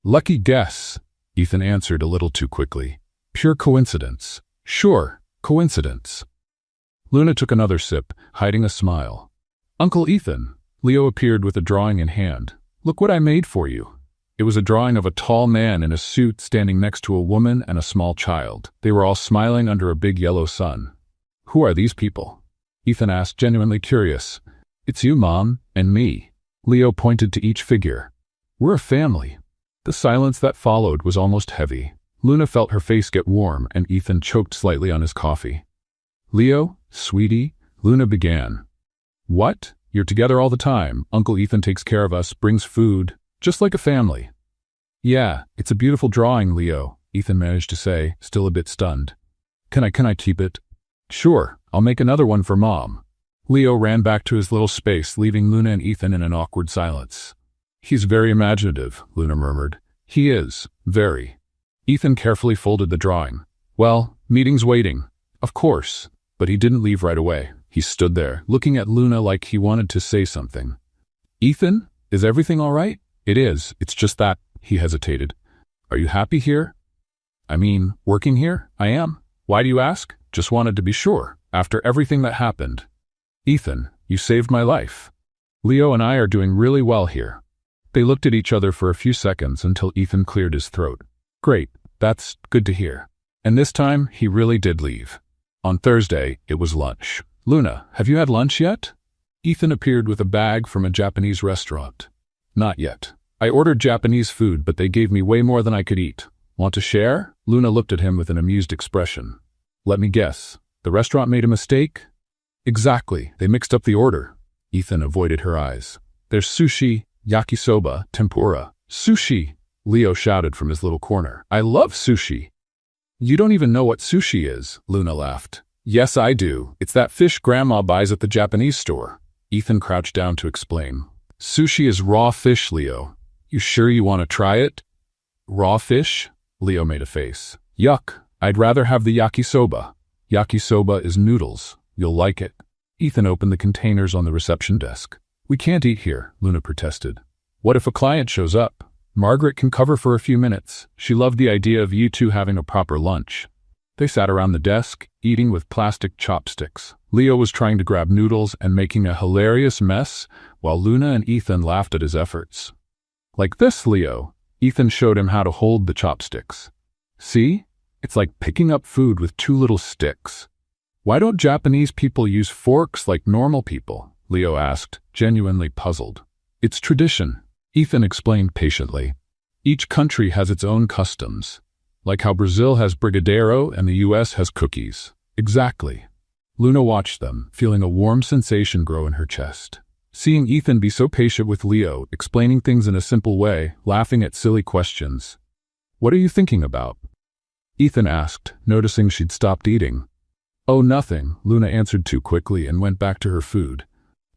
Lucky guess, Ethan answered a little too quickly. Pure coincidence. Sure, coincidence. Luna took another sip, hiding a smile. Uncle Ethan, Leo appeared with a drawing in hand. Look what I made for you. It was a drawing of a tall man in a suit standing next to a woman and a small child. They were all smiling under a big yellow sun. Who are these people? Ethan asked, genuinely curious. It's you, Mom, and me. Leo pointed to each figure. We're a family. The silence that followed was almost heavy. Luna felt her face get warm, and Ethan choked slightly on his coffee. Leo, sweetie, Luna began. What? You're together all the time. Uncle Ethan takes care of us, brings food, just like a family. Yeah, it's a beautiful drawing, Leo, Ethan managed to say, still a bit stunned. Can I keep it? Sure, I'll make another one for Mom. Leo ran back to his little space, leaving Luna and Ethan in an awkward silence. He's very imaginative, Luna murmured. He is, very. Ethan carefully folded the drawing. Well, meeting's waiting. Of course. But he didn't leave right away. He stood there, looking at Luna like he wanted to say something. Ethan, is everything all right? It is. It's just that, he hesitated. Are you happy here? I mean, working here? I am. Why do you ask? Just wanted to be sure, after everything that happened. Ethan, you saved my life. Leo and I are doing really well here. They looked at each other for a few seconds until Ethan cleared his throat. Great, that's good to hear. And this time, he really did leave. On Thursday, it was lunch. Luna, have you had lunch yet? Ethan appeared with a bag from a Japanese restaurant. Not yet. I ordered Japanese food, but they gave me way more than I could eat. Want to share? Luna looked at him with an amused expression. Let me guess. The restaurant made a mistake? Exactly. They mixed up the order. Ethan avoided her eyes. There's sushi, yakisoba, tempura. Sushi! Leo shouted from his little corner. I love sushi. You don't even know what sushi is, Luna laughed. Yes, I do. It's that fish Grandma buys at the Japanese store. Ethan crouched down to explain. Sushi is raw fish, Leo. You sure you want to try it? Raw fish? Leo made a face. Yuck. I'd rather have the yakisoba. Yakisoba is noodles. You'll like it. Ethan opened the containers on the reception desk. We can't eat here, Luna protested. What if a client shows up? Margaret can cover for a few minutes. She loved the idea of you two having a proper lunch. They sat around the desk, eating with plastic chopsticks. Leo was trying to grab noodles and making a hilarious mess, while Luna and Ethan laughed at his efforts. Like this, Leo. Ethan showed him how to hold the chopsticks. See? It's like picking up food with 2 little sticks. Why don't Japanese people use forks like normal people? Leo asked, genuinely puzzled. It's tradition, Ethan explained patiently. Each country has its own customs. Like how Brazil has brigadeiro and the US has cookies. Exactly. Luna watched them, feeling a warm sensation grow in her chest. Seeing Ethan be so patient with Leo, explaining things in a simple way, laughing at silly questions. What are you thinking about? Ethan asked, noticing she'd stopped eating. Oh, nothing, Luna answered too quickly and went back to her food.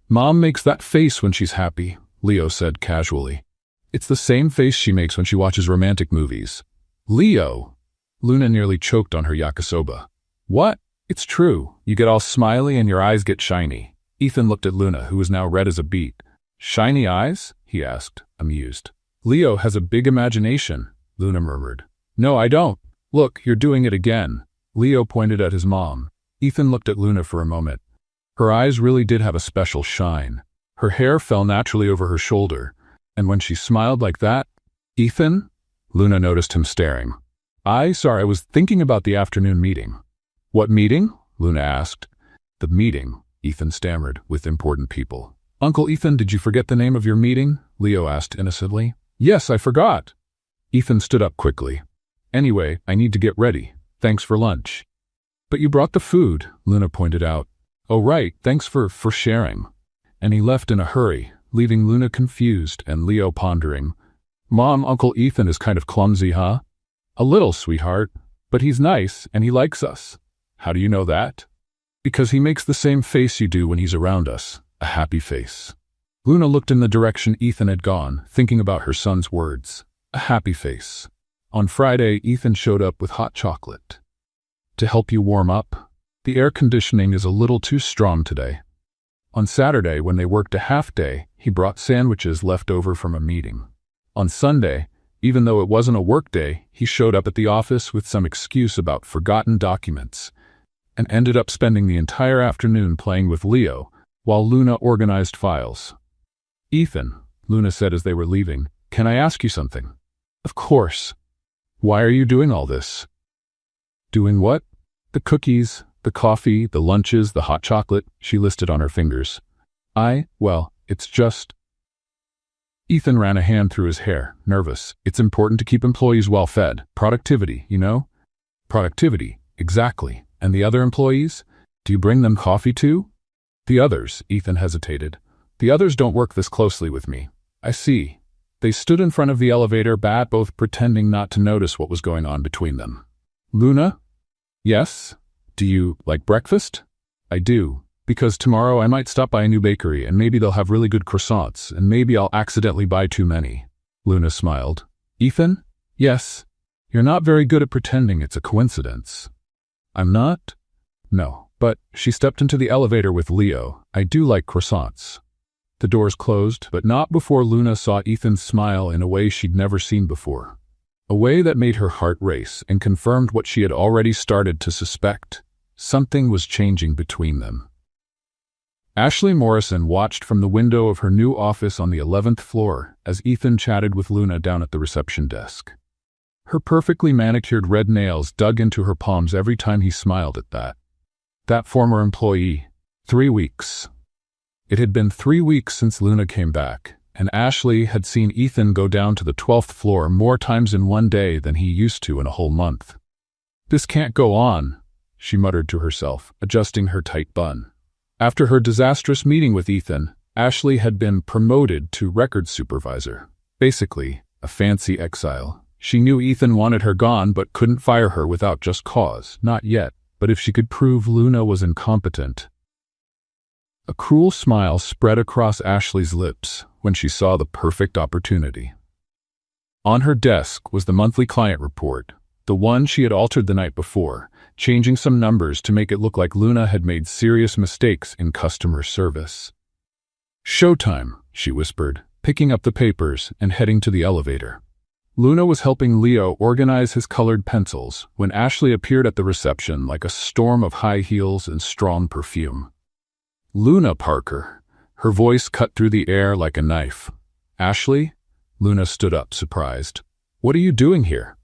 Mom makes that face when she's happy, Leo said casually. It's the same face she makes when she watches romantic movies. Leo! Luna nearly choked on her yakisoba. What? It's true. You get all smiley and your eyes get shiny. Ethan looked at Luna, who was now red as a beet. Shiny eyes? He asked, amused. Leo has a big imagination, Luna murmured. No, I don't. Look, you're doing it again. Leo pointed at his mom. Ethan looked at Luna for a moment. Her eyes really did have a special shine. Her hair fell naturally over her shoulder, and when she smiled like that, Ethan? Luna noticed him staring. I was thinking about the afternoon meeting. What meeting? Luna asked. The meeting, Ethan stammered, with important people. Uncle Ethan, did you forget the name of your meeting? Leo asked innocently. Yes, I forgot. Ethan stood up quickly. Anyway, I need to get ready. Thanks for lunch. But you brought the food, Luna pointed out. Oh right, thanks for sharing. And he left in a hurry, leaving Luna confused and Leo pondering. Mom, Uncle Ethan is kind of clumsy, huh? A little, sweetheart. But he's nice and he likes us. How do you know that? Because he makes the same face you do when he's around us, a happy face. Luna looked in the direction Ethan had gone, thinking about her son's words. A happy face. On Friday, Ethan showed up with hot chocolate. To help you warm up? The air conditioning is a little too strong today. On Saturday, when they worked a half day, he brought sandwiches left over from a meeting. On Sunday, even though it wasn't a work day, he showed up at the office with some excuse about forgotten documents, and ended up spending the entire afternoon playing with Leo, while Luna organized files. Ethan, Luna said as they were leaving, can I ask you something? Of course. Why are you doing all this? Doing what? The cookies, the coffee, the lunches, the hot chocolate, she listed on her fingers. Well, it's just... Ethan ran a hand through his hair, nervous. It's important to keep employees well fed. Productivity, you know? Productivity, exactly. And the other employees? Do you bring them coffee too? The others, Ethan hesitated. The others don't work this closely with me. I see. They stood in front of the elevator, both pretending not to notice what was going on between them. Luna? Yes? Do you like breakfast? I do. Because tomorrow I might stop by a new bakery and maybe they'll have really good croissants and maybe I'll accidentally buy too many. Luna smiled. Ethan? Yes. You're not very good at pretending it's a coincidence. I'm not? No. But she stepped into the elevator with Leo. I do like croissants. The doors closed, but not before Luna saw Ethan smile in a way she'd never seen before. A way that made her heart race and confirmed what she had already started to suspect. Something was changing between them. Ashley Morrison watched from the window of her new office on the 11th floor as Ethan chatted with Luna down at the reception desk. Her perfectly manicured red nails dug into her palms every time he smiled at that. That former employee. 3 weeks. It had been 3 weeks since Luna came back, and Ashley had seen Ethan go down to the 12th floor more times in one day than he used to in a whole month. This can't go on, she muttered to herself, adjusting her tight bun. After her disastrous meeting with Ethan, Ashley had been promoted to records supervisor. Basically, a fancy exile. She knew Ethan wanted her gone but couldn't fire her without just cause. Not yet, but if she could prove Luna was incompetent. A cruel smile spread across Ashley's lips when she saw the perfect opportunity. On her desk was the monthly client report, the one she had altered the night before, changing some numbers to make it look like Luna had made serious mistakes in customer service. Showtime, she whispered, picking up the papers and heading to the elevator. Luna was helping Leo organize his colored pencils when Ashley appeared at the reception like a storm of high heels and strong perfume. Luna Parker. Her voice cut through the air like a knife. Ashley? Luna stood up, surprised. What are you doing here?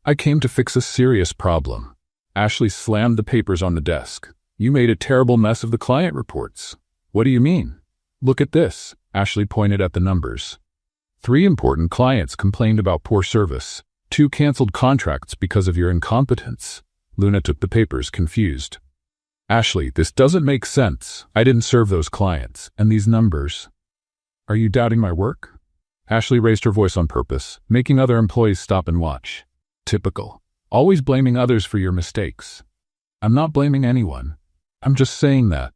I came to fix a serious problem. Ashley slammed the papers on the desk. You made a terrible mess of the client reports. What do you mean? Look at this. Ashley pointed at the numbers. 3 important clients complained about poor service. 2 canceled contracts because of your incompetence. Luna took the papers, confused. Ashley, this doesn't make sense. I didn't serve those clients. And these numbers. Are you doubting my work? Ashley raised her voice on purpose, making other employees stop and watch. Typical. Always blaming others for your mistakes. I'm not blaming anyone. I'm just saying that.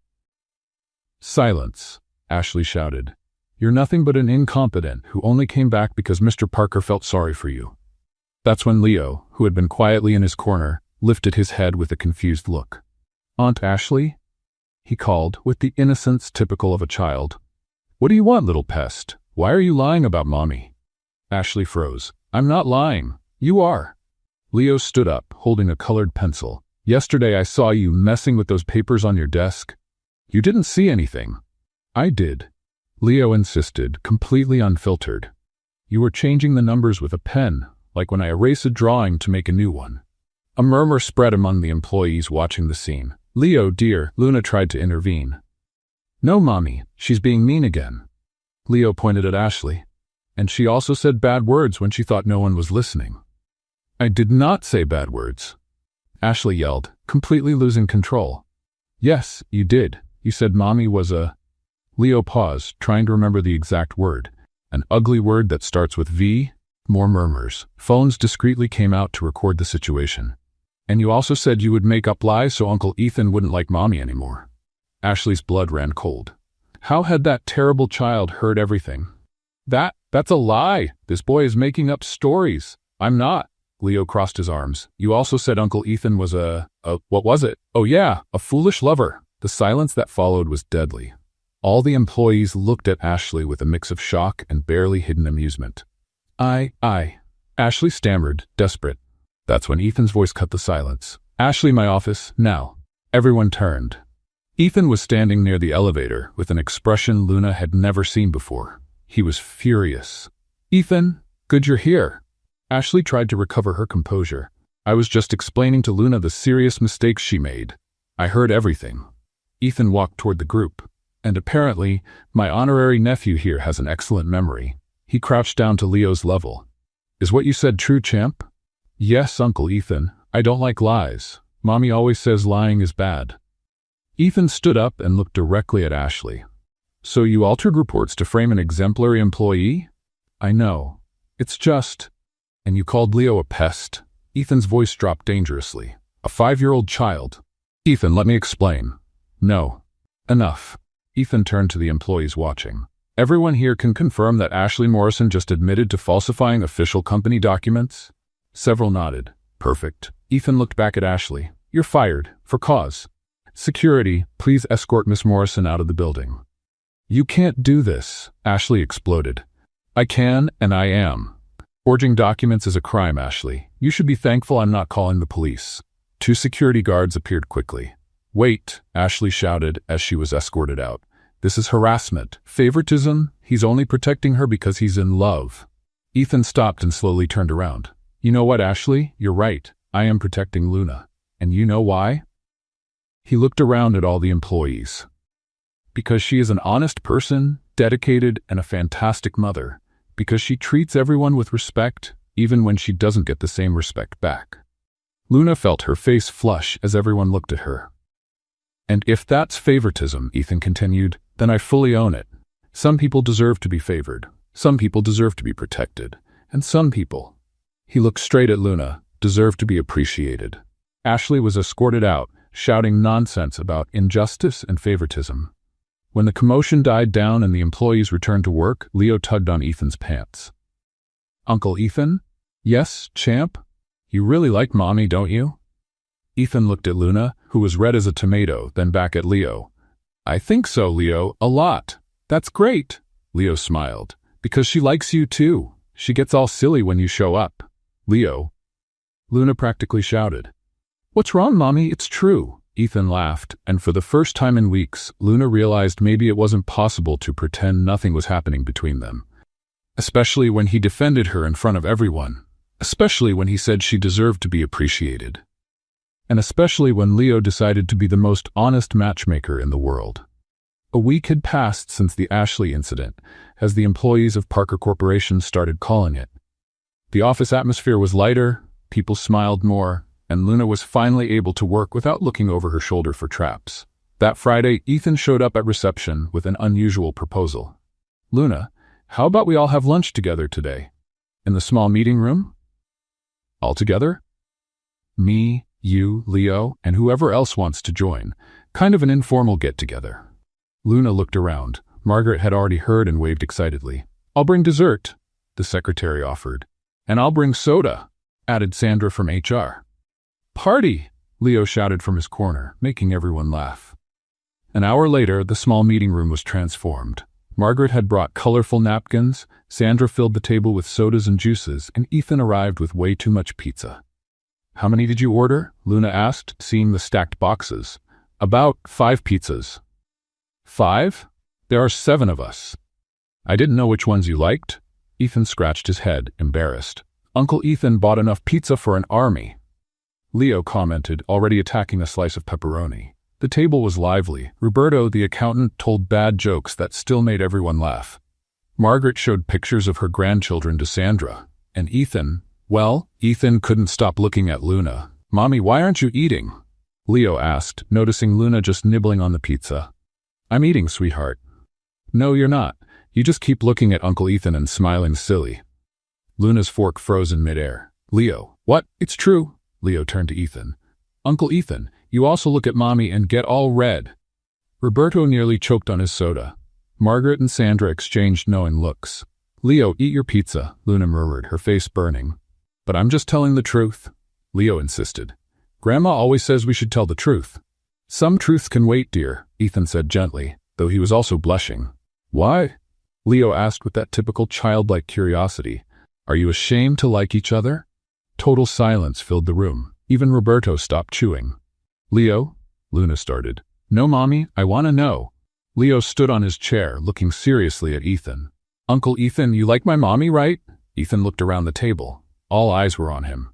Silence, Ashley shouted. You're nothing but an incompetent who only came back because Mr. Parker felt sorry for you. That's when Leo, who had been quietly in his corner, lifted his head with a confused look. Aunt Ashley? He called, with the innocence typical of a child. What do you want, little pest? Why are you lying about Mommy? Ashley froze. I'm not lying. You are. Leo stood up, holding a colored pencil. Yesterday I saw you messing with those papers on your desk. You didn't see anything. I did. Leo insisted, completely unfiltered. You were changing the numbers with a pen, like when I erase a drawing to make a new one. A murmur spread among the employees watching the scene. Leo, dear, Luna tried to intervene. No, Mommy, she's being mean again. Leo pointed at Ashley. And she also said bad words when she thought no one was listening. I did not say bad words. Ashley yelled, completely losing control. Yes, you did. You said Mommy was a… Leo paused, trying to remember the exact word. An ugly word that starts with V. More murmurs. Phones discreetly came out to record the situation. And you also said you would make up lies so Uncle Ethan wouldn't like Mommy anymore. Ashley's blood ran cold. How had that terrible child heard everything? That's a lie. This boy is making up stories. I'm not. Leo crossed his arms. You also said Uncle Ethan was what was it? Oh yeah, a foolish lover. The silence that followed was deadly. All the employees looked at Ashley with a mix of shock and barely hidden amusement. Ashley stammered, desperate. That's when Ethan's voice cut the silence. Ashley, my office, now. Everyone turned. Ethan was standing near the elevator with an expression Luna had never seen before. He was furious. Ethan, good you're here. Ashley tried to recover her composure. I was just explaining to Luna the serious mistakes she made. I heard everything. Ethan walked toward the group. And apparently, my honorary nephew here has an excellent memory. He crouched down to Leo's level. Is what you said true, champ? Yes, Uncle Ethan. I don't like lies. Mommy always says lying is bad. Ethan stood up and looked directly at Ashley. So you altered reports to frame an exemplary employee? I know. It's just… And you called Leo a pest? Ethan's voice dropped dangerously. A 5-year-old child. Ethan, let me explain. No. Enough. Ethan turned to the employees watching. Everyone here can confirm that Ashley Morrison just admitted to falsifying official company documents? Several nodded. Perfect. Ethan looked back at Ashley. You're fired. For cause. Security, please escort Miss Morrison out of the building. You can't do this, Ashley exploded. I can, and I am. Forging documents is a crime, Ashley. You should be thankful I'm not calling the police. 2 security guards appeared quickly. Wait, Ashley shouted as she was escorted out. This is harassment. Favoritism? He's only protecting her because he's in love. Ethan stopped and slowly turned around. You know what, Ashley? You're right. I am protecting Luna. And you know why? He looked around at all the employees. Because she is an honest person, dedicated, and a fantastic mother. Because she treats everyone with respect, even when she doesn't get the same respect back. Luna felt her face flush as everyone looked at her. And if that's favoritism, Ethan continued, then I fully own it. Some people deserve to be favored. Some people deserve to be protected. And some people, he looked straight at Luna, deserve to be appreciated. Ashley was escorted out, shouting nonsense about injustice and favoritism. When the commotion died down and the employees returned to work, Leo tugged on Ethan's pants. Uncle Ethan? Yes, champ? You really like Mommy, don't you? Ethan looked at Luna, who was red as a tomato, then back at Leo. I think so, Leo, a lot. That's great. Leo smiled. Because she likes you too. She gets all silly when you show up. Leo. Luna practically shouted. What's wrong, Mommy? It's true. Ethan laughed, and for the first time in weeks, Luna realized maybe it wasn't possible to pretend nothing was happening between them. Especially when he defended her in front of everyone. Especially when he said she deserved to be appreciated. And especially when Leo decided to be the most honest matchmaker in the world. A week had passed since the Ashley incident, as the employees of Parker Corporation started calling it. The office atmosphere was lighter, people smiled more, and Luna was finally able to work without looking over her shoulder for traps. That Friday, Ethan showed up at reception with an unusual proposal. Luna, how about we all have lunch together today? In the small meeting room? All together? Me, you, Leo, and whoever else wants to join. Kind of an informal get-together. Luna looked around. Margaret had already heard and waved excitedly. I'll bring dessert, the secretary offered. And I'll bring soda, added Sandra from HR. Party, Leo shouted from his corner, making everyone laugh. An hour later, the small meeting room was transformed. Margaret had brought colorful napkins, Sandra filled the table with sodas and juices, and Ethan arrived with way too much pizza. How many did you order? Luna asked, seeing the stacked boxes. About 5 pizzas. 5? There are 7 of us. I didn't know which ones you liked. Ethan scratched his head, embarrassed. Uncle Ethan bought enough pizza for an army. Leo commented, already attacking a slice of pepperoni. The table was lively. Roberto, the accountant, told bad jokes that still made everyone laugh. Margaret showed pictures of her grandchildren to Sandra. And Ethan, well, Ethan couldn't stop looking at Luna. Mommy, why aren't you eating? Leo asked, noticing Luna just nibbling on the pizza. I'm eating, sweetheart. No, you're not. You just keep looking at Uncle Ethan and smiling silly. Luna's fork froze in midair. Leo, what? It's true. Leo turned to Ethan. Uncle Ethan, you also look at Mommy and get all red. Roberto nearly choked on his soda. Margaret and Sandra exchanged knowing looks. Leo, eat your pizza, Luna murmured, her face burning. But I'm just telling the truth, Leo insisted. Grandma always says we should tell the truth. Some truths can wait, dear, Ethan said gently, though he was also blushing. Why? Leo asked with that typical childlike curiosity. Are you ashamed to like each other? Total silence filled the room. Even Roberto stopped chewing. Leo? Luna started. No, Mommy, I want to know. Leo stood on his chair, looking seriously at Ethan. Uncle Ethan, you like my mommy, right? Ethan looked around the table. All eyes were on him.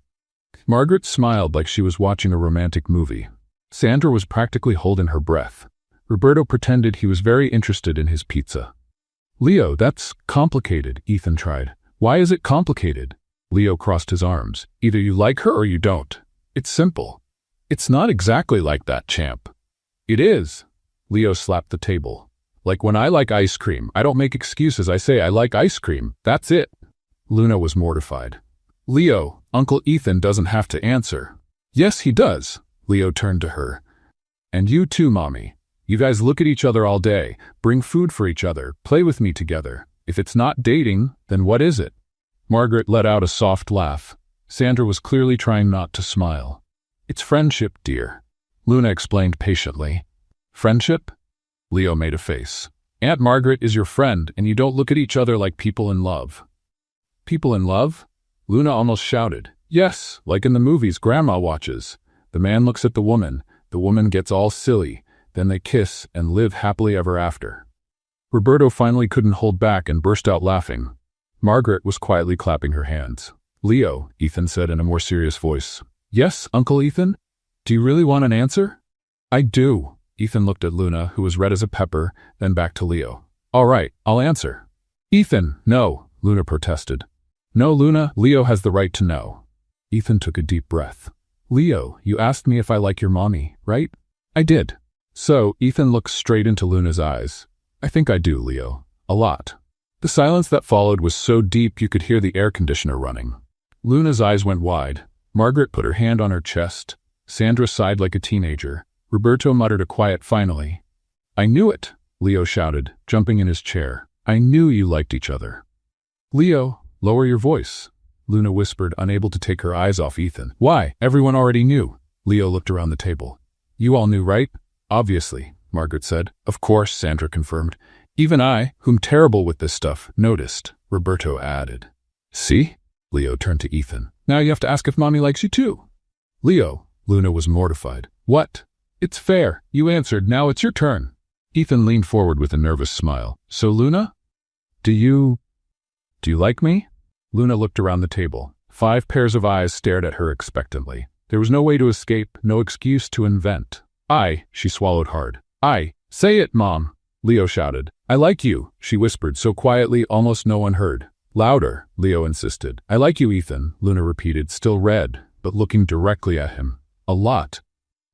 Margaret smiled like she was watching a romantic movie. Sandra was practically holding her breath. Roberto pretended he was very interested in his pizza. Leo, that's complicated, Ethan tried. Why is it complicated? Leo crossed his arms. Either you like her or you don't. It's simple. It's not exactly like that, champ. It is. Leo slapped the table. Like when I like ice cream, I don't make excuses. I say I like ice cream. That's it. Luna was mortified. Leo, Uncle Ethan doesn't have to answer. Yes, he does. Leo turned to her. And you too, Mommy. You guys look at each other all day, bring food for each other, play with me together. If it's not dating, then what is it? Margaret let out a soft laugh. Sandra was clearly trying not to smile. It's friendship, dear. Luna explained patiently. Friendship? Leo made a face. Aunt Margaret is your friend, and you don't look at each other like people in love. People in love? Luna almost shouted. Yes, like in the movies Grandma watches. The man looks at the woman gets all silly, then they kiss and live happily ever after. Roberto finally couldn't hold back and burst out laughing. Margaret was quietly clapping her hands. Leo, Ethan said in a more serious voice. Yes, Uncle Ethan? Do you really want an answer? I do. Ethan looked at Luna, who was red as a pepper, then back to Leo. All right, I'll answer. Ethan, no, Luna protested. No, Luna, Leo has the right to know. Ethan took a deep breath. Leo, you asked me if I like your mommy, right? I did. So, Ethan looked straight into Luna's eyes. I think I do, Leo. A lot. The silence that followed was so deep you could hear the air conditioner running. Luna's eyes went wide. Margaret put her hand on her chest. Sandra sighed like a teenager. Roberto muttered a quiet finally. I knew it, Leo shouted, jumping in his chair. I knew you liked each other. Leo, lower your voice, Luna whispered, unable to take her eyes off Ethan. Why? Everyone already knew. Leo looked around the table. You all knew, right? Obviously, Margaret said. Of course, Sandra confirmed. Even I, whom terrible with this stuff, noticed, Roberto added. See? Leo turned to Ethan. Now you have to ask if Mommy likes you too. Leo, Luna was mortified. What? It's fair. You answered. Now it's your turn. Ethan leaned forward with a nervous smile. So, Luna? Do you like me? Luna looked around the table. 5 pairs of eyes stared at her expectantly. There was no way to escape, no excuse to invent. She swallowed hard. Say it, Mom, Leo shouted. I like you, she whispered so quietly almost no one heard. Louder, Leo insisted. I like you, Ethan, Luna repeated, still red, but looking directly at him. A lot.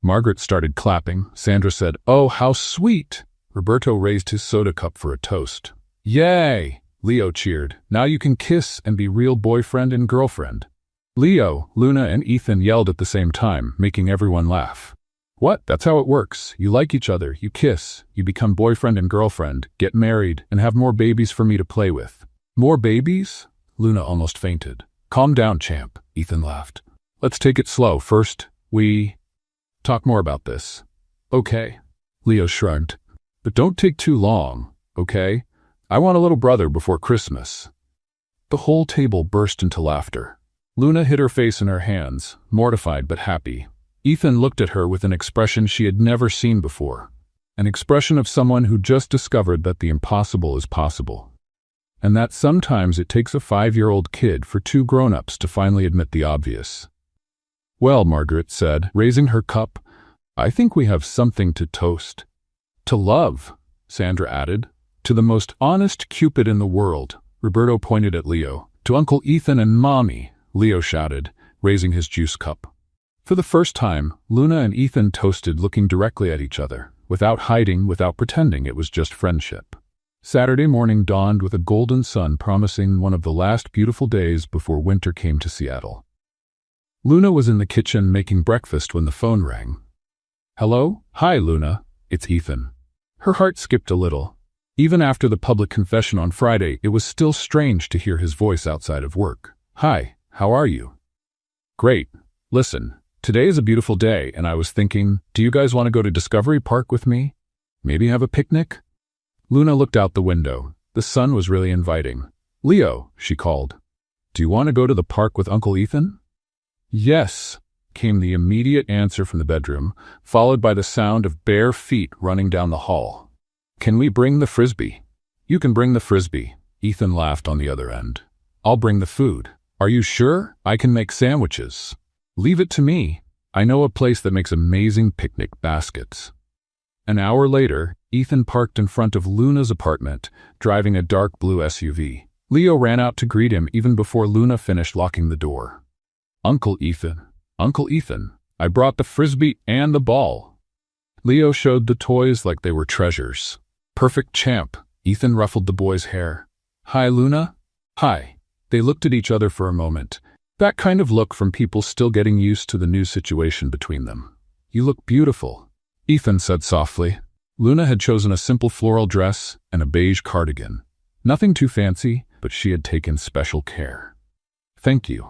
Margaret started clapping. Sandra said, Oh, how sweet. Roberto raised his soda cup for a toast. Yay, Leo cheered. Now you can kiss and be real boyfriend and girlfriend. Leo, Luna, and Ethan yelled at the same time, making everyone laugh. What? That's how it works. You like each other, you kiss, you become boyfriend and girlfriend, get married, and have more babies for me to play with. More babies? Luna almost fainted. Calm down, champ, Ethan laughed. Let's take it slow. First, we talk more about this. Okay. Leo shrugged. But don't take too long, okay? I want a little brother before Christmas. The whole table burst into laughter. Luna hid her face in her hands, mortified but happy. Ethan looked at her with an expression she had never seen before. An expression of someone who just discovered that the impossible is possible. And that sometimes it takes a 5-year-old kid for 2 grown-ups to finally admit the obvious. Well, Margaret said, raising her cup, I think we have something to toast. To love, Sandra added. To the most honest Cupid in the world, Roberto pointed at Leo. To Uncle Ethan and Mommy, Leo shouted, raising his juice cup. For the first time, Luna and Ethan toasted looking directly at each other, without hiding, without pretending it was just friendship. Saturday morning dawned with a golden sun promising one of the last beautiful days before winter came to Seattle. Luna was in the kitchen making breakfast when the phone rang. "Hello? Hi, Luna. It's Ethan." Her heart skipped a little. Even after the public confession on Friday, it was still strange to hear his voice outside of work. "Hi, how are you?" "Great. Listen, today is a beautiful day, and I was thinking, do you guys want to go to Discovery Park with me? Maybe have a picnic?" Luna looked out the window. The sun was really inviting. "Leo," she called, "do you want to go to the park with Uncle Ethan?" "Yes," came the immediate answer from the bedroom, followed by the sound of bare feet running down the hall. "Can we bring the frisbee?" "You can bring the frisbee," Ethan laughed on the other end. "I'll bring the food." "Are you sure? I can make sandwiches." "Leave it to me. I know a place that makes amazing picnic baskets." An hour later, Ethan parked in front of Luna's apartment, driving a dark blue SUV. Leo ran out to greet him even before Luna finished locking the door. Uncle Ethan, I brought the frisbee and the ball." Leo showed the toys like they were treasures. "Perfect champ." Ethan ruffled the boy's hair. "Hi, Luna." "Hi." They looked at each other for a moment. That kind of look from people still getting used to the new situation between them. "You look beautiful," Ethan said softly. Luna had chosen a simple floral dress and a beige cardigan. Nothing too fancy, but she had taken special care. "Thank you."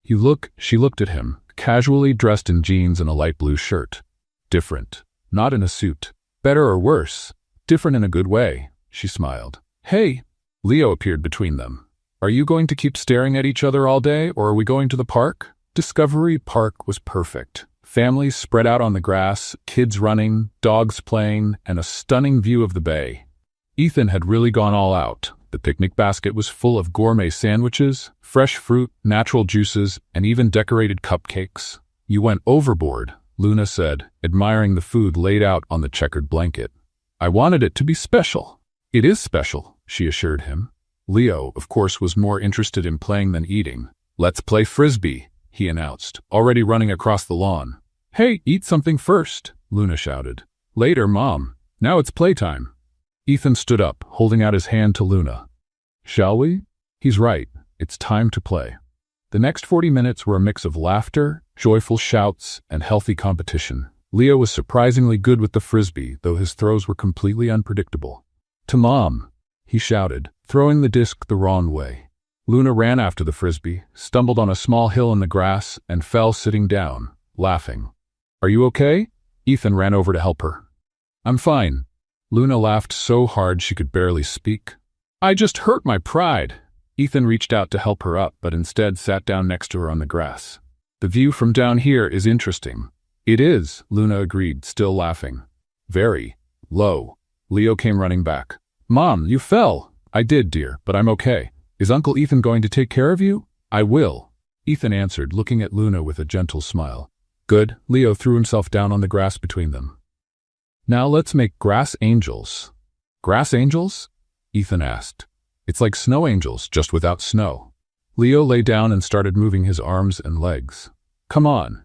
She looked at him, casually dressed in jeans and a light blue shirt. "Different. Not in a suit. Better or worse? Different in a good way," she smiled. "Hey!" Leo appeared between them. "Are you going to keep staring at each other all day, or are we going to the park?" Discovery Park was perfect. Families spread out on the grass, kids running, dogs playing, and a stunning view of the bay. Ethan had really gone all out. The picnic basket was full of gourmet sandwiches, fresh fruit, natural juices, and even decorated cupcakes. "You went overboard," Luna said, admiring the food laid out on the checkered blanket. "I wanted it to be special." "It is special," she assured him. Leo, of course, was more interested in playing than eating. "Let's play frisbee," he announced, already running across the lawn. "Hey, eat something first," Luna shouted. "Later, Mom. Now it's playtime." Ethan stood up, holding out his hand to Luna. "Shall we?" "He's right. It's time to play." The next 40 minutes were a mix of laughter, joyful shouts, and healthy competition. Leo was surprisingly good with the frisbee, though his throws were completely unpredictable. "To Mom," he shouted, throwing the disc the wrong way. Luna ran after the frisbee, stumbled on a small hill in the grass, and fell sitting down, laughing. "Are you okay?" Ethan ran over to help her. "I'm fine." Luna laughed so hard she could barely speak. "I just hurt my pride." Ethan reached out to help her up, but instead sat down next to her on the grass. "The view from down here is interesting." "It is," Luna agreed, still laughing. "Very low." Leo came running back. "Mom, you fell." "I did, dear, but I'm okay. Is Uncle Ethan going to take care of you?" "I will," Ethan answered, looking at Luna with a gentle smile. "Good." Leo threw himself down on the grass between them. "Now let's make grass angels." "Grass angels?" Ethan asked. "It's like snow angels, just without snow." Leo lay down and started moving his arms and legs. "Come on."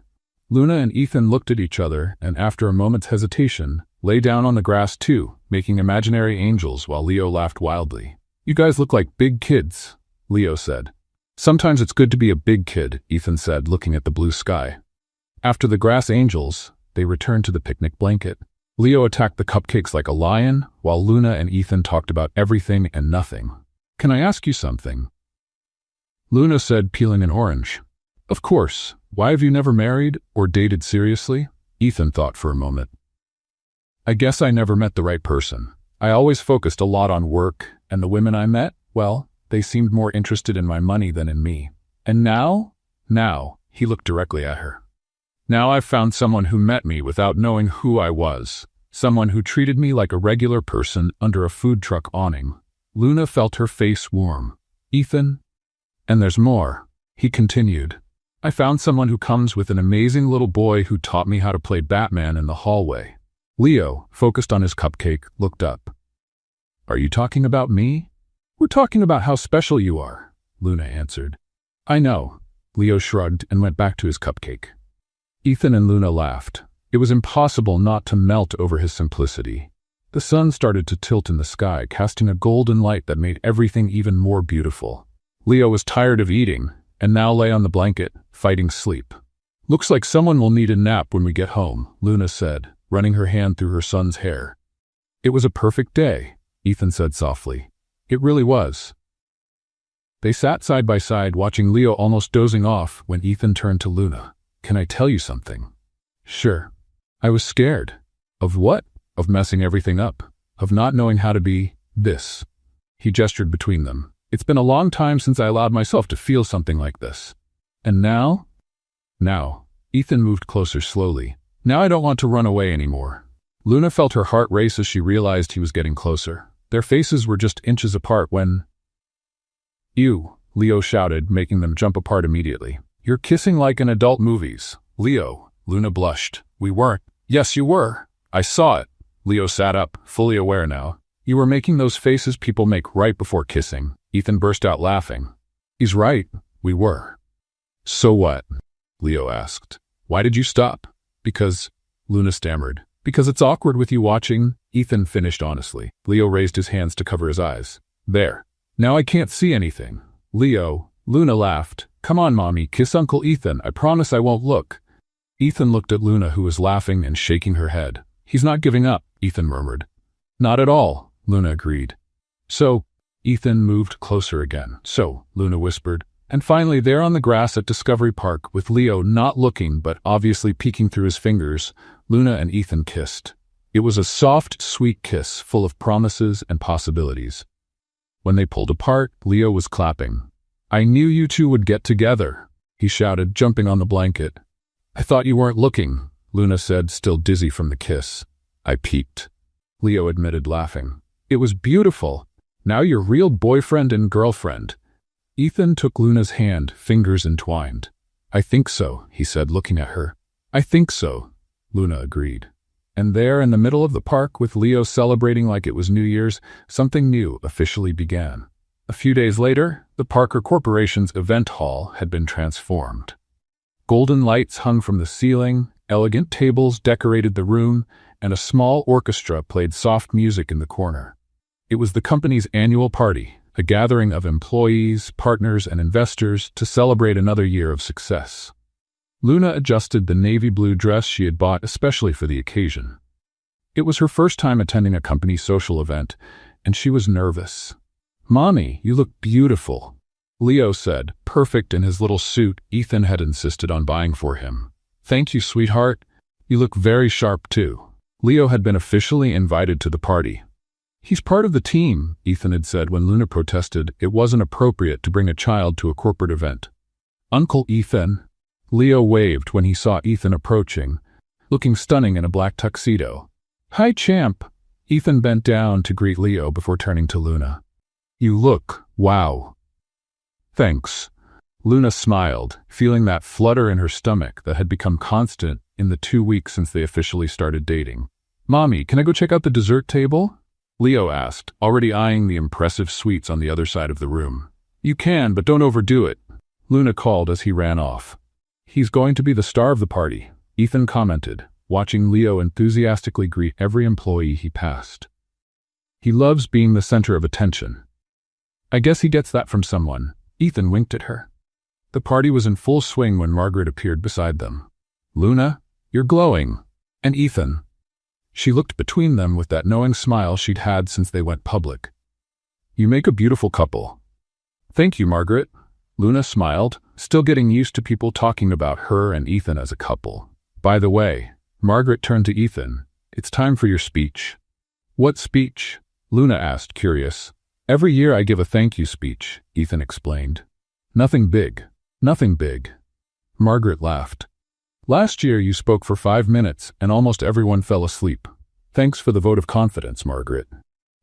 Luna and Ethan looked at each other and, after a moment's hesitation, lay down on the grass too, making imaginary angels while Leo laughed wildly. "You guys look like big kids," Leo said. "Sometimes it's good to be a big kid," Ethan said, looking at the blue sky. After the grass angels, they returned to the picnic blanket. Leo attacked the cupcakes like a lion, while Luna and Ethan talked about everything and nothing. "Can I ask you something?" Luna said, peeling an orange. "Of course. Why have you never married or dated seriously?" Ethan thought for a moment. "I guess I never met the right person. I always focused a lot on work, and the women I met, well, they seemed more interested in my money than in me. And now, he looked directly at her. Now I've found someone who met me without knowing who I was. Someone who treated me like a regular person under a food truck awning." Luna felt her face warm. "Ethan, and there's more," he continued. "I found someone who comes with an amazing little boy who taught me how to play Batman in the hallway." Leo, focused on his cupcake, looked up. "Are you talking about me?" "We're talking about how special you are," Luna answered. "I know." Leo shrugged and went back to his cupcake. Ethan and Luna laughed. It was impossible not to melt over his simplicity. The sun started to tilt in the sky, casting a golden light that made everything even more beautiful. Leo was tired of eating, and now lay on the blanket, fighting sleep. "Looks like someone will need a nap when we get home," Luna said, running her hand through her son's hair. "It was a perfect day," Ethan said softly. "It really was." They sat side by side, watching Leo almost dozing off when Ethan turned to Luna. "Can I tell you something?" "Sure." "I was scared." "Of what?" "Of messing everything up. Of not knowing how to be this." He gestured between them. "It's been a long time since I allowed myself to feel something like this. And now?" "Now." Ethan moved closer slowly. "Now I don't want to run away anymore." Luna felt her heart race as she realized he was getting closer. Their faces were just inches apart when... "Ew," Leo shouted, making them jump apart immediately. "You're kissing like in adult movies." "Leo," Luna blushed. "We weren't." "Yes, you were. I saw it." Leo sat up, fully aware now. "You were making those faces people make right before kissing." Ethan burst out laughing. "He's right. We were." "So what?" Leo asked. "Why did you stop?" "Because..." Luna stammered. "Because it's awkward with you watching," Ethan finished honestly. Leo raised his hands to cover his eyes. "There. Now I can't see anything." "Leo," Luna laughed. "Come on, Mommy, kiss Uncle Ethan. I promise I won't look." Ethan looked at Luna, who was laughing and shaking her head. "He's not giving up," Ethan murmured. "Not at all," Luna agreed. "So..." Ethan moved closer again. "So," Luna whispered. And finally, there on the grass at Discovery Park, with Leo not looking but obviously peeking through his fingers, Luna and Ethan kissed. It was a soft, sweet kiss, full of promises and possibilities. When they pulled apart, Leo was clapping. "I knew you two would get together," he shouted, jumping on the blanket. "I thought you weren't looking," Luna said, still dizzy from the kiss. "I peeked," Leo admitted, laughing. "It was beautiful. Now you're real boyfriend and girlfriend." Ethan took Luna's hand, fingers entwined. "I think so," he said, looking at her. "I think so," Luna agreed. And there, in the middle of the park, with Leo celebrating like it was New Year's, something new officially began. A few days later, the Parker Corporation's event hall had been transformed. Golden lights hung from the ceiling, elegant tables decorated the room, and a small orchestra played soft music in the corner. It was the company's annual party, a gathering of employees, partners, and investors to celebrate another year of success. Luna adjusted the navy blue dress she had bought especially for the occasion. It was her first time attending a company social event, and she was nervous. "Mommy, you look beautiful," Leo said, perfect in his little suit Ethan had insisted on buying for him. "Thank you, sweetheart. You look very sharp, too." Leo had been officially invited to the party. "He's part of the team," Ethan had said when Luna protested it wasn't appropriate to bring a child to a corporate event. "Uncle Ethan," Leo waved when he saw Ethan approaching, looking stunning in a black tuxedo. "Hi, champ." Ethan bent down to greet Leo before turning to Luna. "You look, wow." "Thanks." Luna smiled, feeling that flutter in her stomach that had become constant in the 2 weeks since they officially started dating. "Mommy, can I go check out the dessert table?" Leo asked, already eyeing the impressive sweets on the other side of the room. "You can, but don't overdo it," Luna called as he ran off. "He's going to be the star of the party," Ethan commented, watching Leo enthusiastically greet every employee he passed. "He loves being the center of attention. I guess he gets that from someone." Ethan winked at her. The party was in full swing when Margaret appeared beside them. "Luna, you're glowing." "And Ethan." She looked between them with that knowing smile she'd had since they went public. "You make a beautiful couple." "Thank you, Margaret." Luna smiled, still getting used to people talking about her and Ethan as a couple. "By the way," Margaret turned to Ethan, "it's time for your speech." "What speech?" Luna asked, curious. "Every year I give a thank you speech," Ethan explained. "Nothing big. Nothing big." Margaret laughed. "Last year you spoke for 5 minutes and almost everyone fell asleep. Thanks for the vote of confidence, Margaret."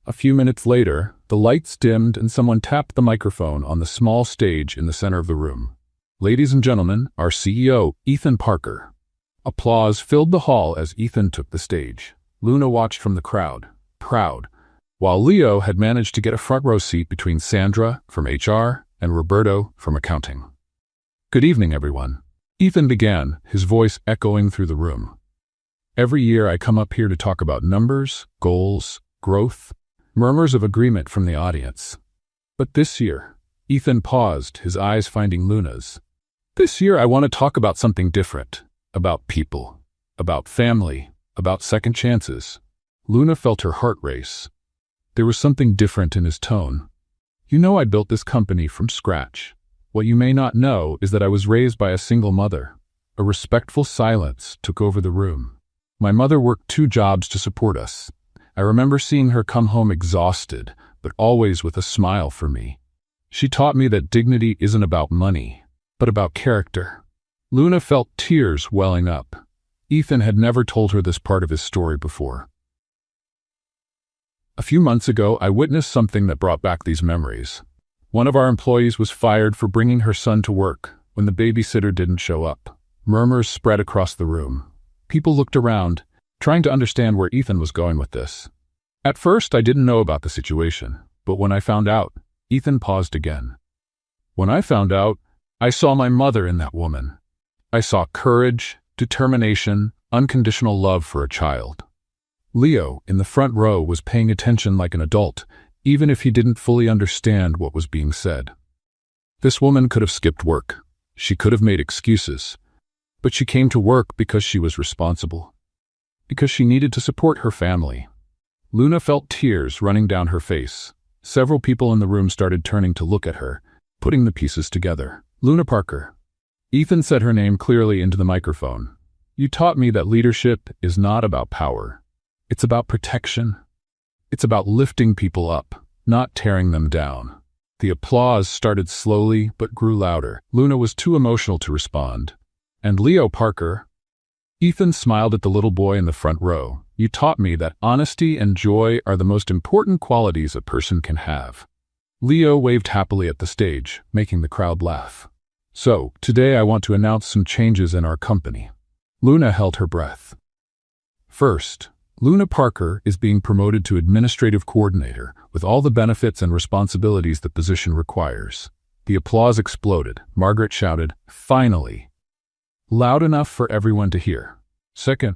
A few minutes later, the lights dimmed and someone tapped the microphone on the small stage in the center of the room. "Ladies and gentlemen, our CEO, Ethan Parker." Applause filled the hall as Ethan took the stage. Luna watched from the crowd, proud, while Leo had managed to get a front row seat between Sandra from HR and Roberto from accounting. "Good evening, everyone." Ethan began, his voice echoing through the room. Every year I come up here to talk about numbers, goals, growth, murmurs of agreement from the audience. But this year, Ethan paused, his eyes finding Luna's. This year I want to talk about something different, about people, about family, about second chances. Luna felt her heart race. There was something different in his tone. You know, I built this company from scratch. What you may not know is that I was raised by a single mother. A respectful silence took over the room. My mother worked 2 jobs to support us. I remember seeing her come home exhausted, but always with a smile for me. She taught me that dignity isn't about money, but about character. Luna felt tears welling up. Ethan had never told her this part of his story before. A few months ago, I witnessed something that brought back these memories. One of our employees was fired for bringing her son to work when the babysitter didn't show up. Murmurs spread across the room. People looked around, trying to understand where Ethan was going with this. At first, I didn't know about the situation, but when I found out, Ethan paused again. When I found out, I saw my mother in that woman. I saw courage, determination, unconditional love for a child. Leo, in the front row, was paying attention like an adult, even if he didn't fully understand what was being said. This woman could have skipped work. She could have made excuses. But she came to work because she was responsible. Because she needed to support her family. Luna felt tears running down her face. Several people in the room started turning to look at her, putting the pieces together. Luna Parker. Ethan said her name clearly into the microphone. You taught me that leadership is not about power. It's about protection. It's about lifting people up, not tearing them down. The applause started slowly but grew louder. Luna was too emotional to respond. And Leo Parker. Ethan smiled at the little boy in the front row. You taught me that honesty and joy are the most important qualities a person can have. Leo waved happily at the stage, making the crowd laugh. So, today I want to announce some changes in our company. Luna held her breath. First, Luna Parker is being promoted to administrative coordinator with all the benefits and responsibilities the position requires. The applause exploded. Margaret shouted, "Finally!" Loud enough for everyone to hear. Second,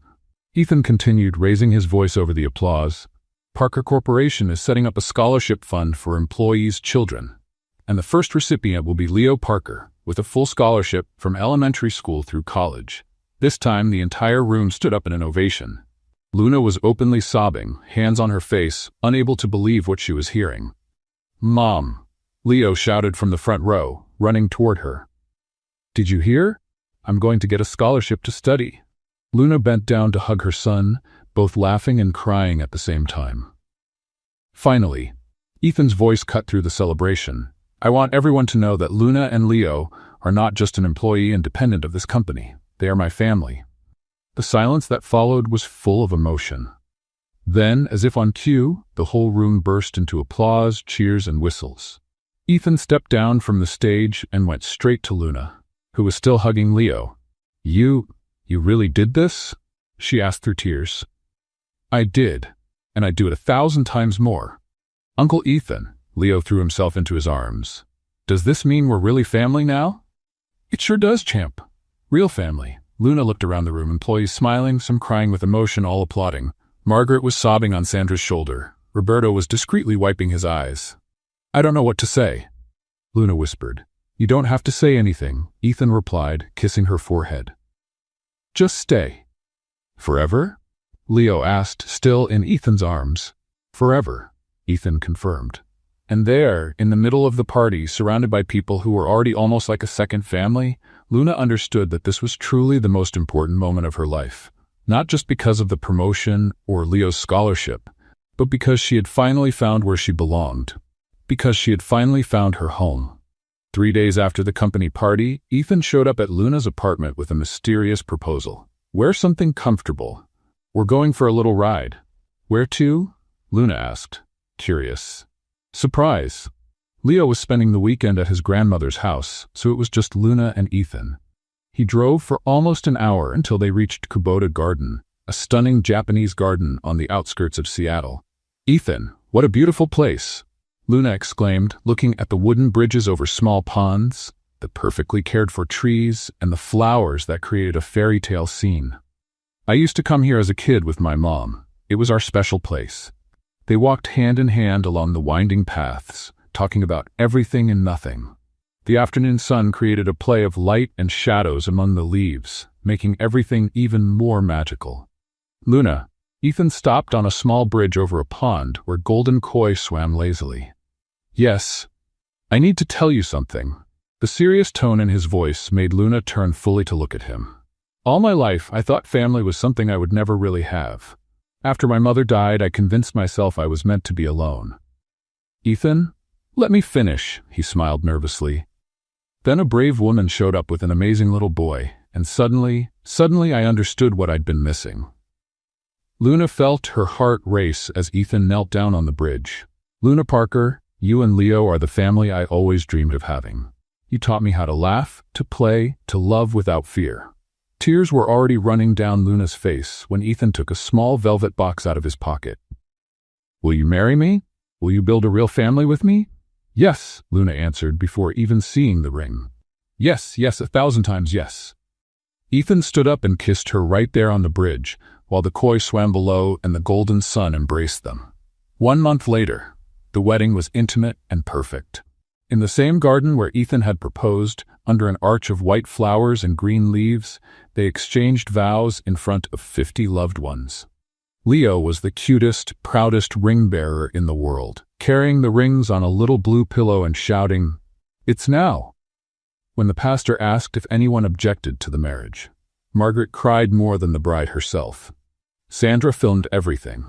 Ethan continued, raising his voice over the applause. Parker Corporation is setting up a scholarship fund for employees' children, and the first recipient will be Leo Parker, with a full scholarship from elementary school through college. This time, the entire room stood up in an ovation. Luna was openly sobbing, hands on her face, unable to believe what she was hearing. "Mom!" Leo shouted from the front row, running toward her. "Did you hear? I'm going to get a scholarship to study." Luna bent down to hug her son, both laughing and crying at the same time. Finally, Ethan's voice cut through the celebration. I want everyone to know that Luna and Leo are not just an employee and dependent of this company. They are my family. The silence that followed was full of emotion. Then, as if on cue, the whole room burst into applause, cheers, and whistles. Ethan stepped down from the stage and went straight to Luna, who was still hugging Leo. You really did this?" she asked through tears. "I did, and I'd do it 1,000 times more." "Uncle Ethan," Leo threw himself into his arms. "Does this mean we're really family now?" "It sure does, champ. Real family." Luna looked around the room, employees smiling, some crying with emotion, all applauding. Margaret was sobbing on Sandra's shoulder. Roberto was discreetly wiping his eyes. "I don't know what to say," Luna whispered. "You don't have to say anything," Ethan replied, kissing her forehead. "Just stay." "Forever?" Leo asked, still in Ethan's arms. "Forever," Ethan confirmed. And there, in the middle of the party, surrounded by people who were already almost like a second family, Luna understood that this was truly the most important moment of her life. Not just because of the promotion or Leo's scholarship, but because she had finally found where she belonged. Because she had finally found her home. 3 days after the company party, Ethan showed up at Luna's apartment with a mysterious proposal. "Wear something comfortable. We're going for a little ride." "Where to?" Luna asked, curious. Surprise! Leo was spending the weekend at his grandmother's house, so it was just Luna and Ethan. He drove for almost an hour until they reached Kubota Garden, a stunning Japanese garden on the outskirts of Seattle. "Ethan, what a beautiful place!" Luna exclaimed, looking at the wooden bridges over small ponds. the perfectly cared-for trees, and the flowers that created a fairy tale scene. I used to come here as a kid with my mom. It was our special place. They walked hand in hand along the winding paths, talking about everything and nothing. The afternoon sun created a play of light and shadows among the leaves, making everything even more magical. Luna, Ethan stopped on a small bridge over a pond where golden koi swam lazily. Yes, I need to tell you something. The serious tone in his voice made Luna turn fully to look at him. All my life, I thought family was something I would never really have. After my mother died, I convinced myself I was meant to be alone. Ethan, let me finish, he smiled nervously. Then a brave woman showed up with an amazing little boy, and suddenly I understood what I'd been missing. Luna felt her heart race as Ethan knelt down on the bridge. Luna Parker, you and Leo are the family I always dreamed of having. You taught me how to laugh, to play, to love without fear. Tears were already running down Luna's face when Ethan took a small velvet box out of his pocket. Will you marry me? Will you build a real family with me? Yes, Luna answered before even seeing the ring. Yes, 1,000 times yes. Ethan stood up and kissed her right there on the bridge, while the koi swam below and the golden sun embraced them. 1 month later, the wedding was intimate and perfect. In the same garden where Ethan had proposed, under an arch of white flowers and green leaves, they exchanged vows in front of 50 loved ones. Leo was the cutest, proudest ring-bearer in the world, carrying the rings on a little blue pillow and shouting, "It's now!" When the pastor asked if anyone objected to the marriage, Margaret cried more than the bride herself. Sandra filmed everything.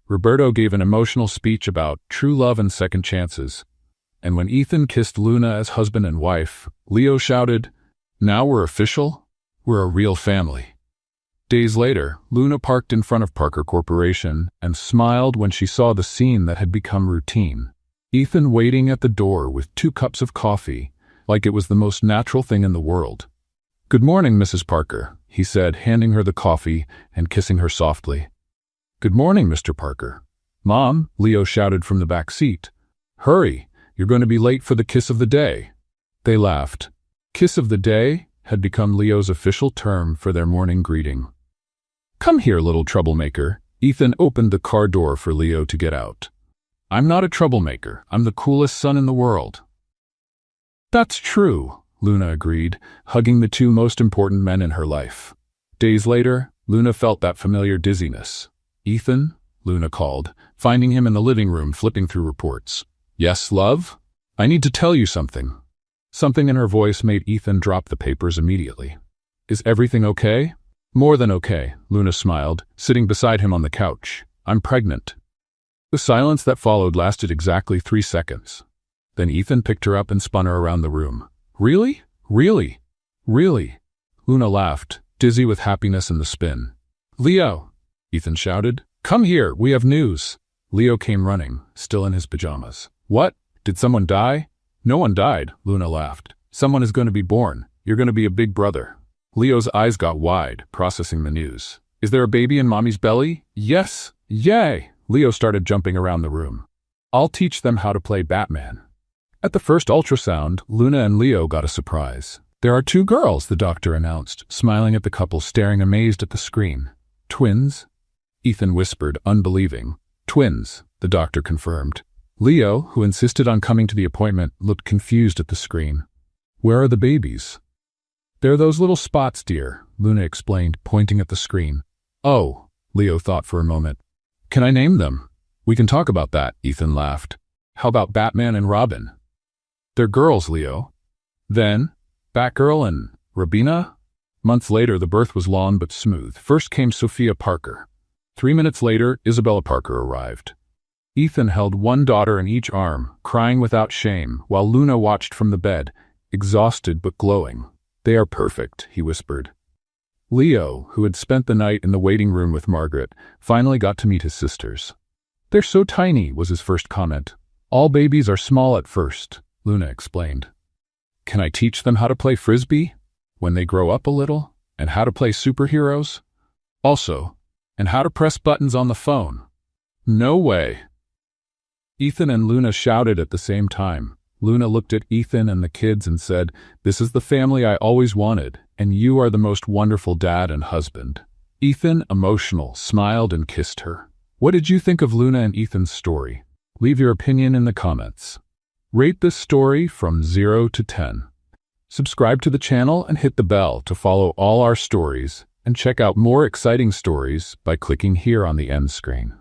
Roberto gave an emotional speech about true love and second chances. And when Ethan kissed Luna as husband and wife, Leo shouted, "Now we're official? We're a real family." Days later, Luna parked in front of Parker Corporation and smiled when she saw the scene that had become routine. Ethan waiting at the door with 2 cups of coffee, like it was the most natural thing in the world. "Good morning, Mrs. Parker," he said, handing her the coffee and kissing her softly. "Good morning, Mr. Parker." "Mom," Leo shouted from the back seat. "Hurry, you're going to be late for the kiss of the day." They laughed. Kiss of the day had become Leo's official term for their morning greeting. "Come here, little troublemaker." Ethan opened the car door for Leo to get out. "I'm not a troublemaker. I'm the coolest son in the world." "That's true," Luna agreed, hugging the 2 most important men in her life. Days later, Luna felt that familiar dizziness. "Ethan?" Luna called, finding him in the living room flipping through reports. "Yes, love? I need to tell you something." Something in her voice made Ethan drop the papers immediately. "Is everything okay?" "More than okay," Luna smiled, sitting beside him on the couch. "I'm pregnant." The silence that followed lasted exactly 3 seconds. Then Ethan picked her up and spun her around the room. "Really? Really? Really?" Luna laughed, dizzy with happiness in the spin. "Leo!" Ethan shouted. "Come here, we have news." Leo came running, still in his pajamas. "What? Did someone die?" "No one died," Luna laughed. "Someone is going to be born. You're going to be a big brother." Leo's eyes got wide, processing the news. "Is there a baby in Mommy's belly?" "Yes! Yay!" Leo started jumping around the room. "I'll teach them how to play Batman." At the first ultrasound, Luna and Leo got a surprise. "There are 2 girls," the doctor announced, smiling at the couple staring amazed at the screen. "Twins?" Ethan whispered, unbelieving. "Twins," the doctor confirmed. Leo, who insisted on coming to the appointment, looked confused at the screen. "Where are the babies?" "They're those little spots, dear," Luna explained, pointing at the screen. "Oh," Leo thought for a moment. "Can I name them?" "We can talk about that," Ethan laughed. "How about Batman and Robin?" "They're girls, Leo." "Then, Batgirl and Robina?" Months later, the birth was long but smooth. First came Sophia Parker. 3 minutes later, Isabella Parker arrived. Ethan held 1 daughter in each arm, crying without shame, while Luna watched from the bed, exhausted but glowing. "They are perfect," he whispered. Leo, who had spent the night in the waiting room with Margaret, finally got to meet his sisters. "They're so tiny," was his first comment. "All babies are small at first," Luna explained. "Can I teach them how to play Frisbee when they grow up a little? And how to play superheroes? Also, and how to press buttons on the phone?" "No way!" Ethan and Luna shouted at the same time. Luna looked at Ethan and the kids and said, "This is the family I always wanted, and you are the most wonderful dad and husband." Ethan, emotional, smiled and kissed her. What did you think of Luna and Ethan's story? Leave your opinion in the comments. Rate this story from 0 to 10. Subscribe to the channel and hit the bell to follow all our stories, and check out more exciting stories by clicking here on the end screen.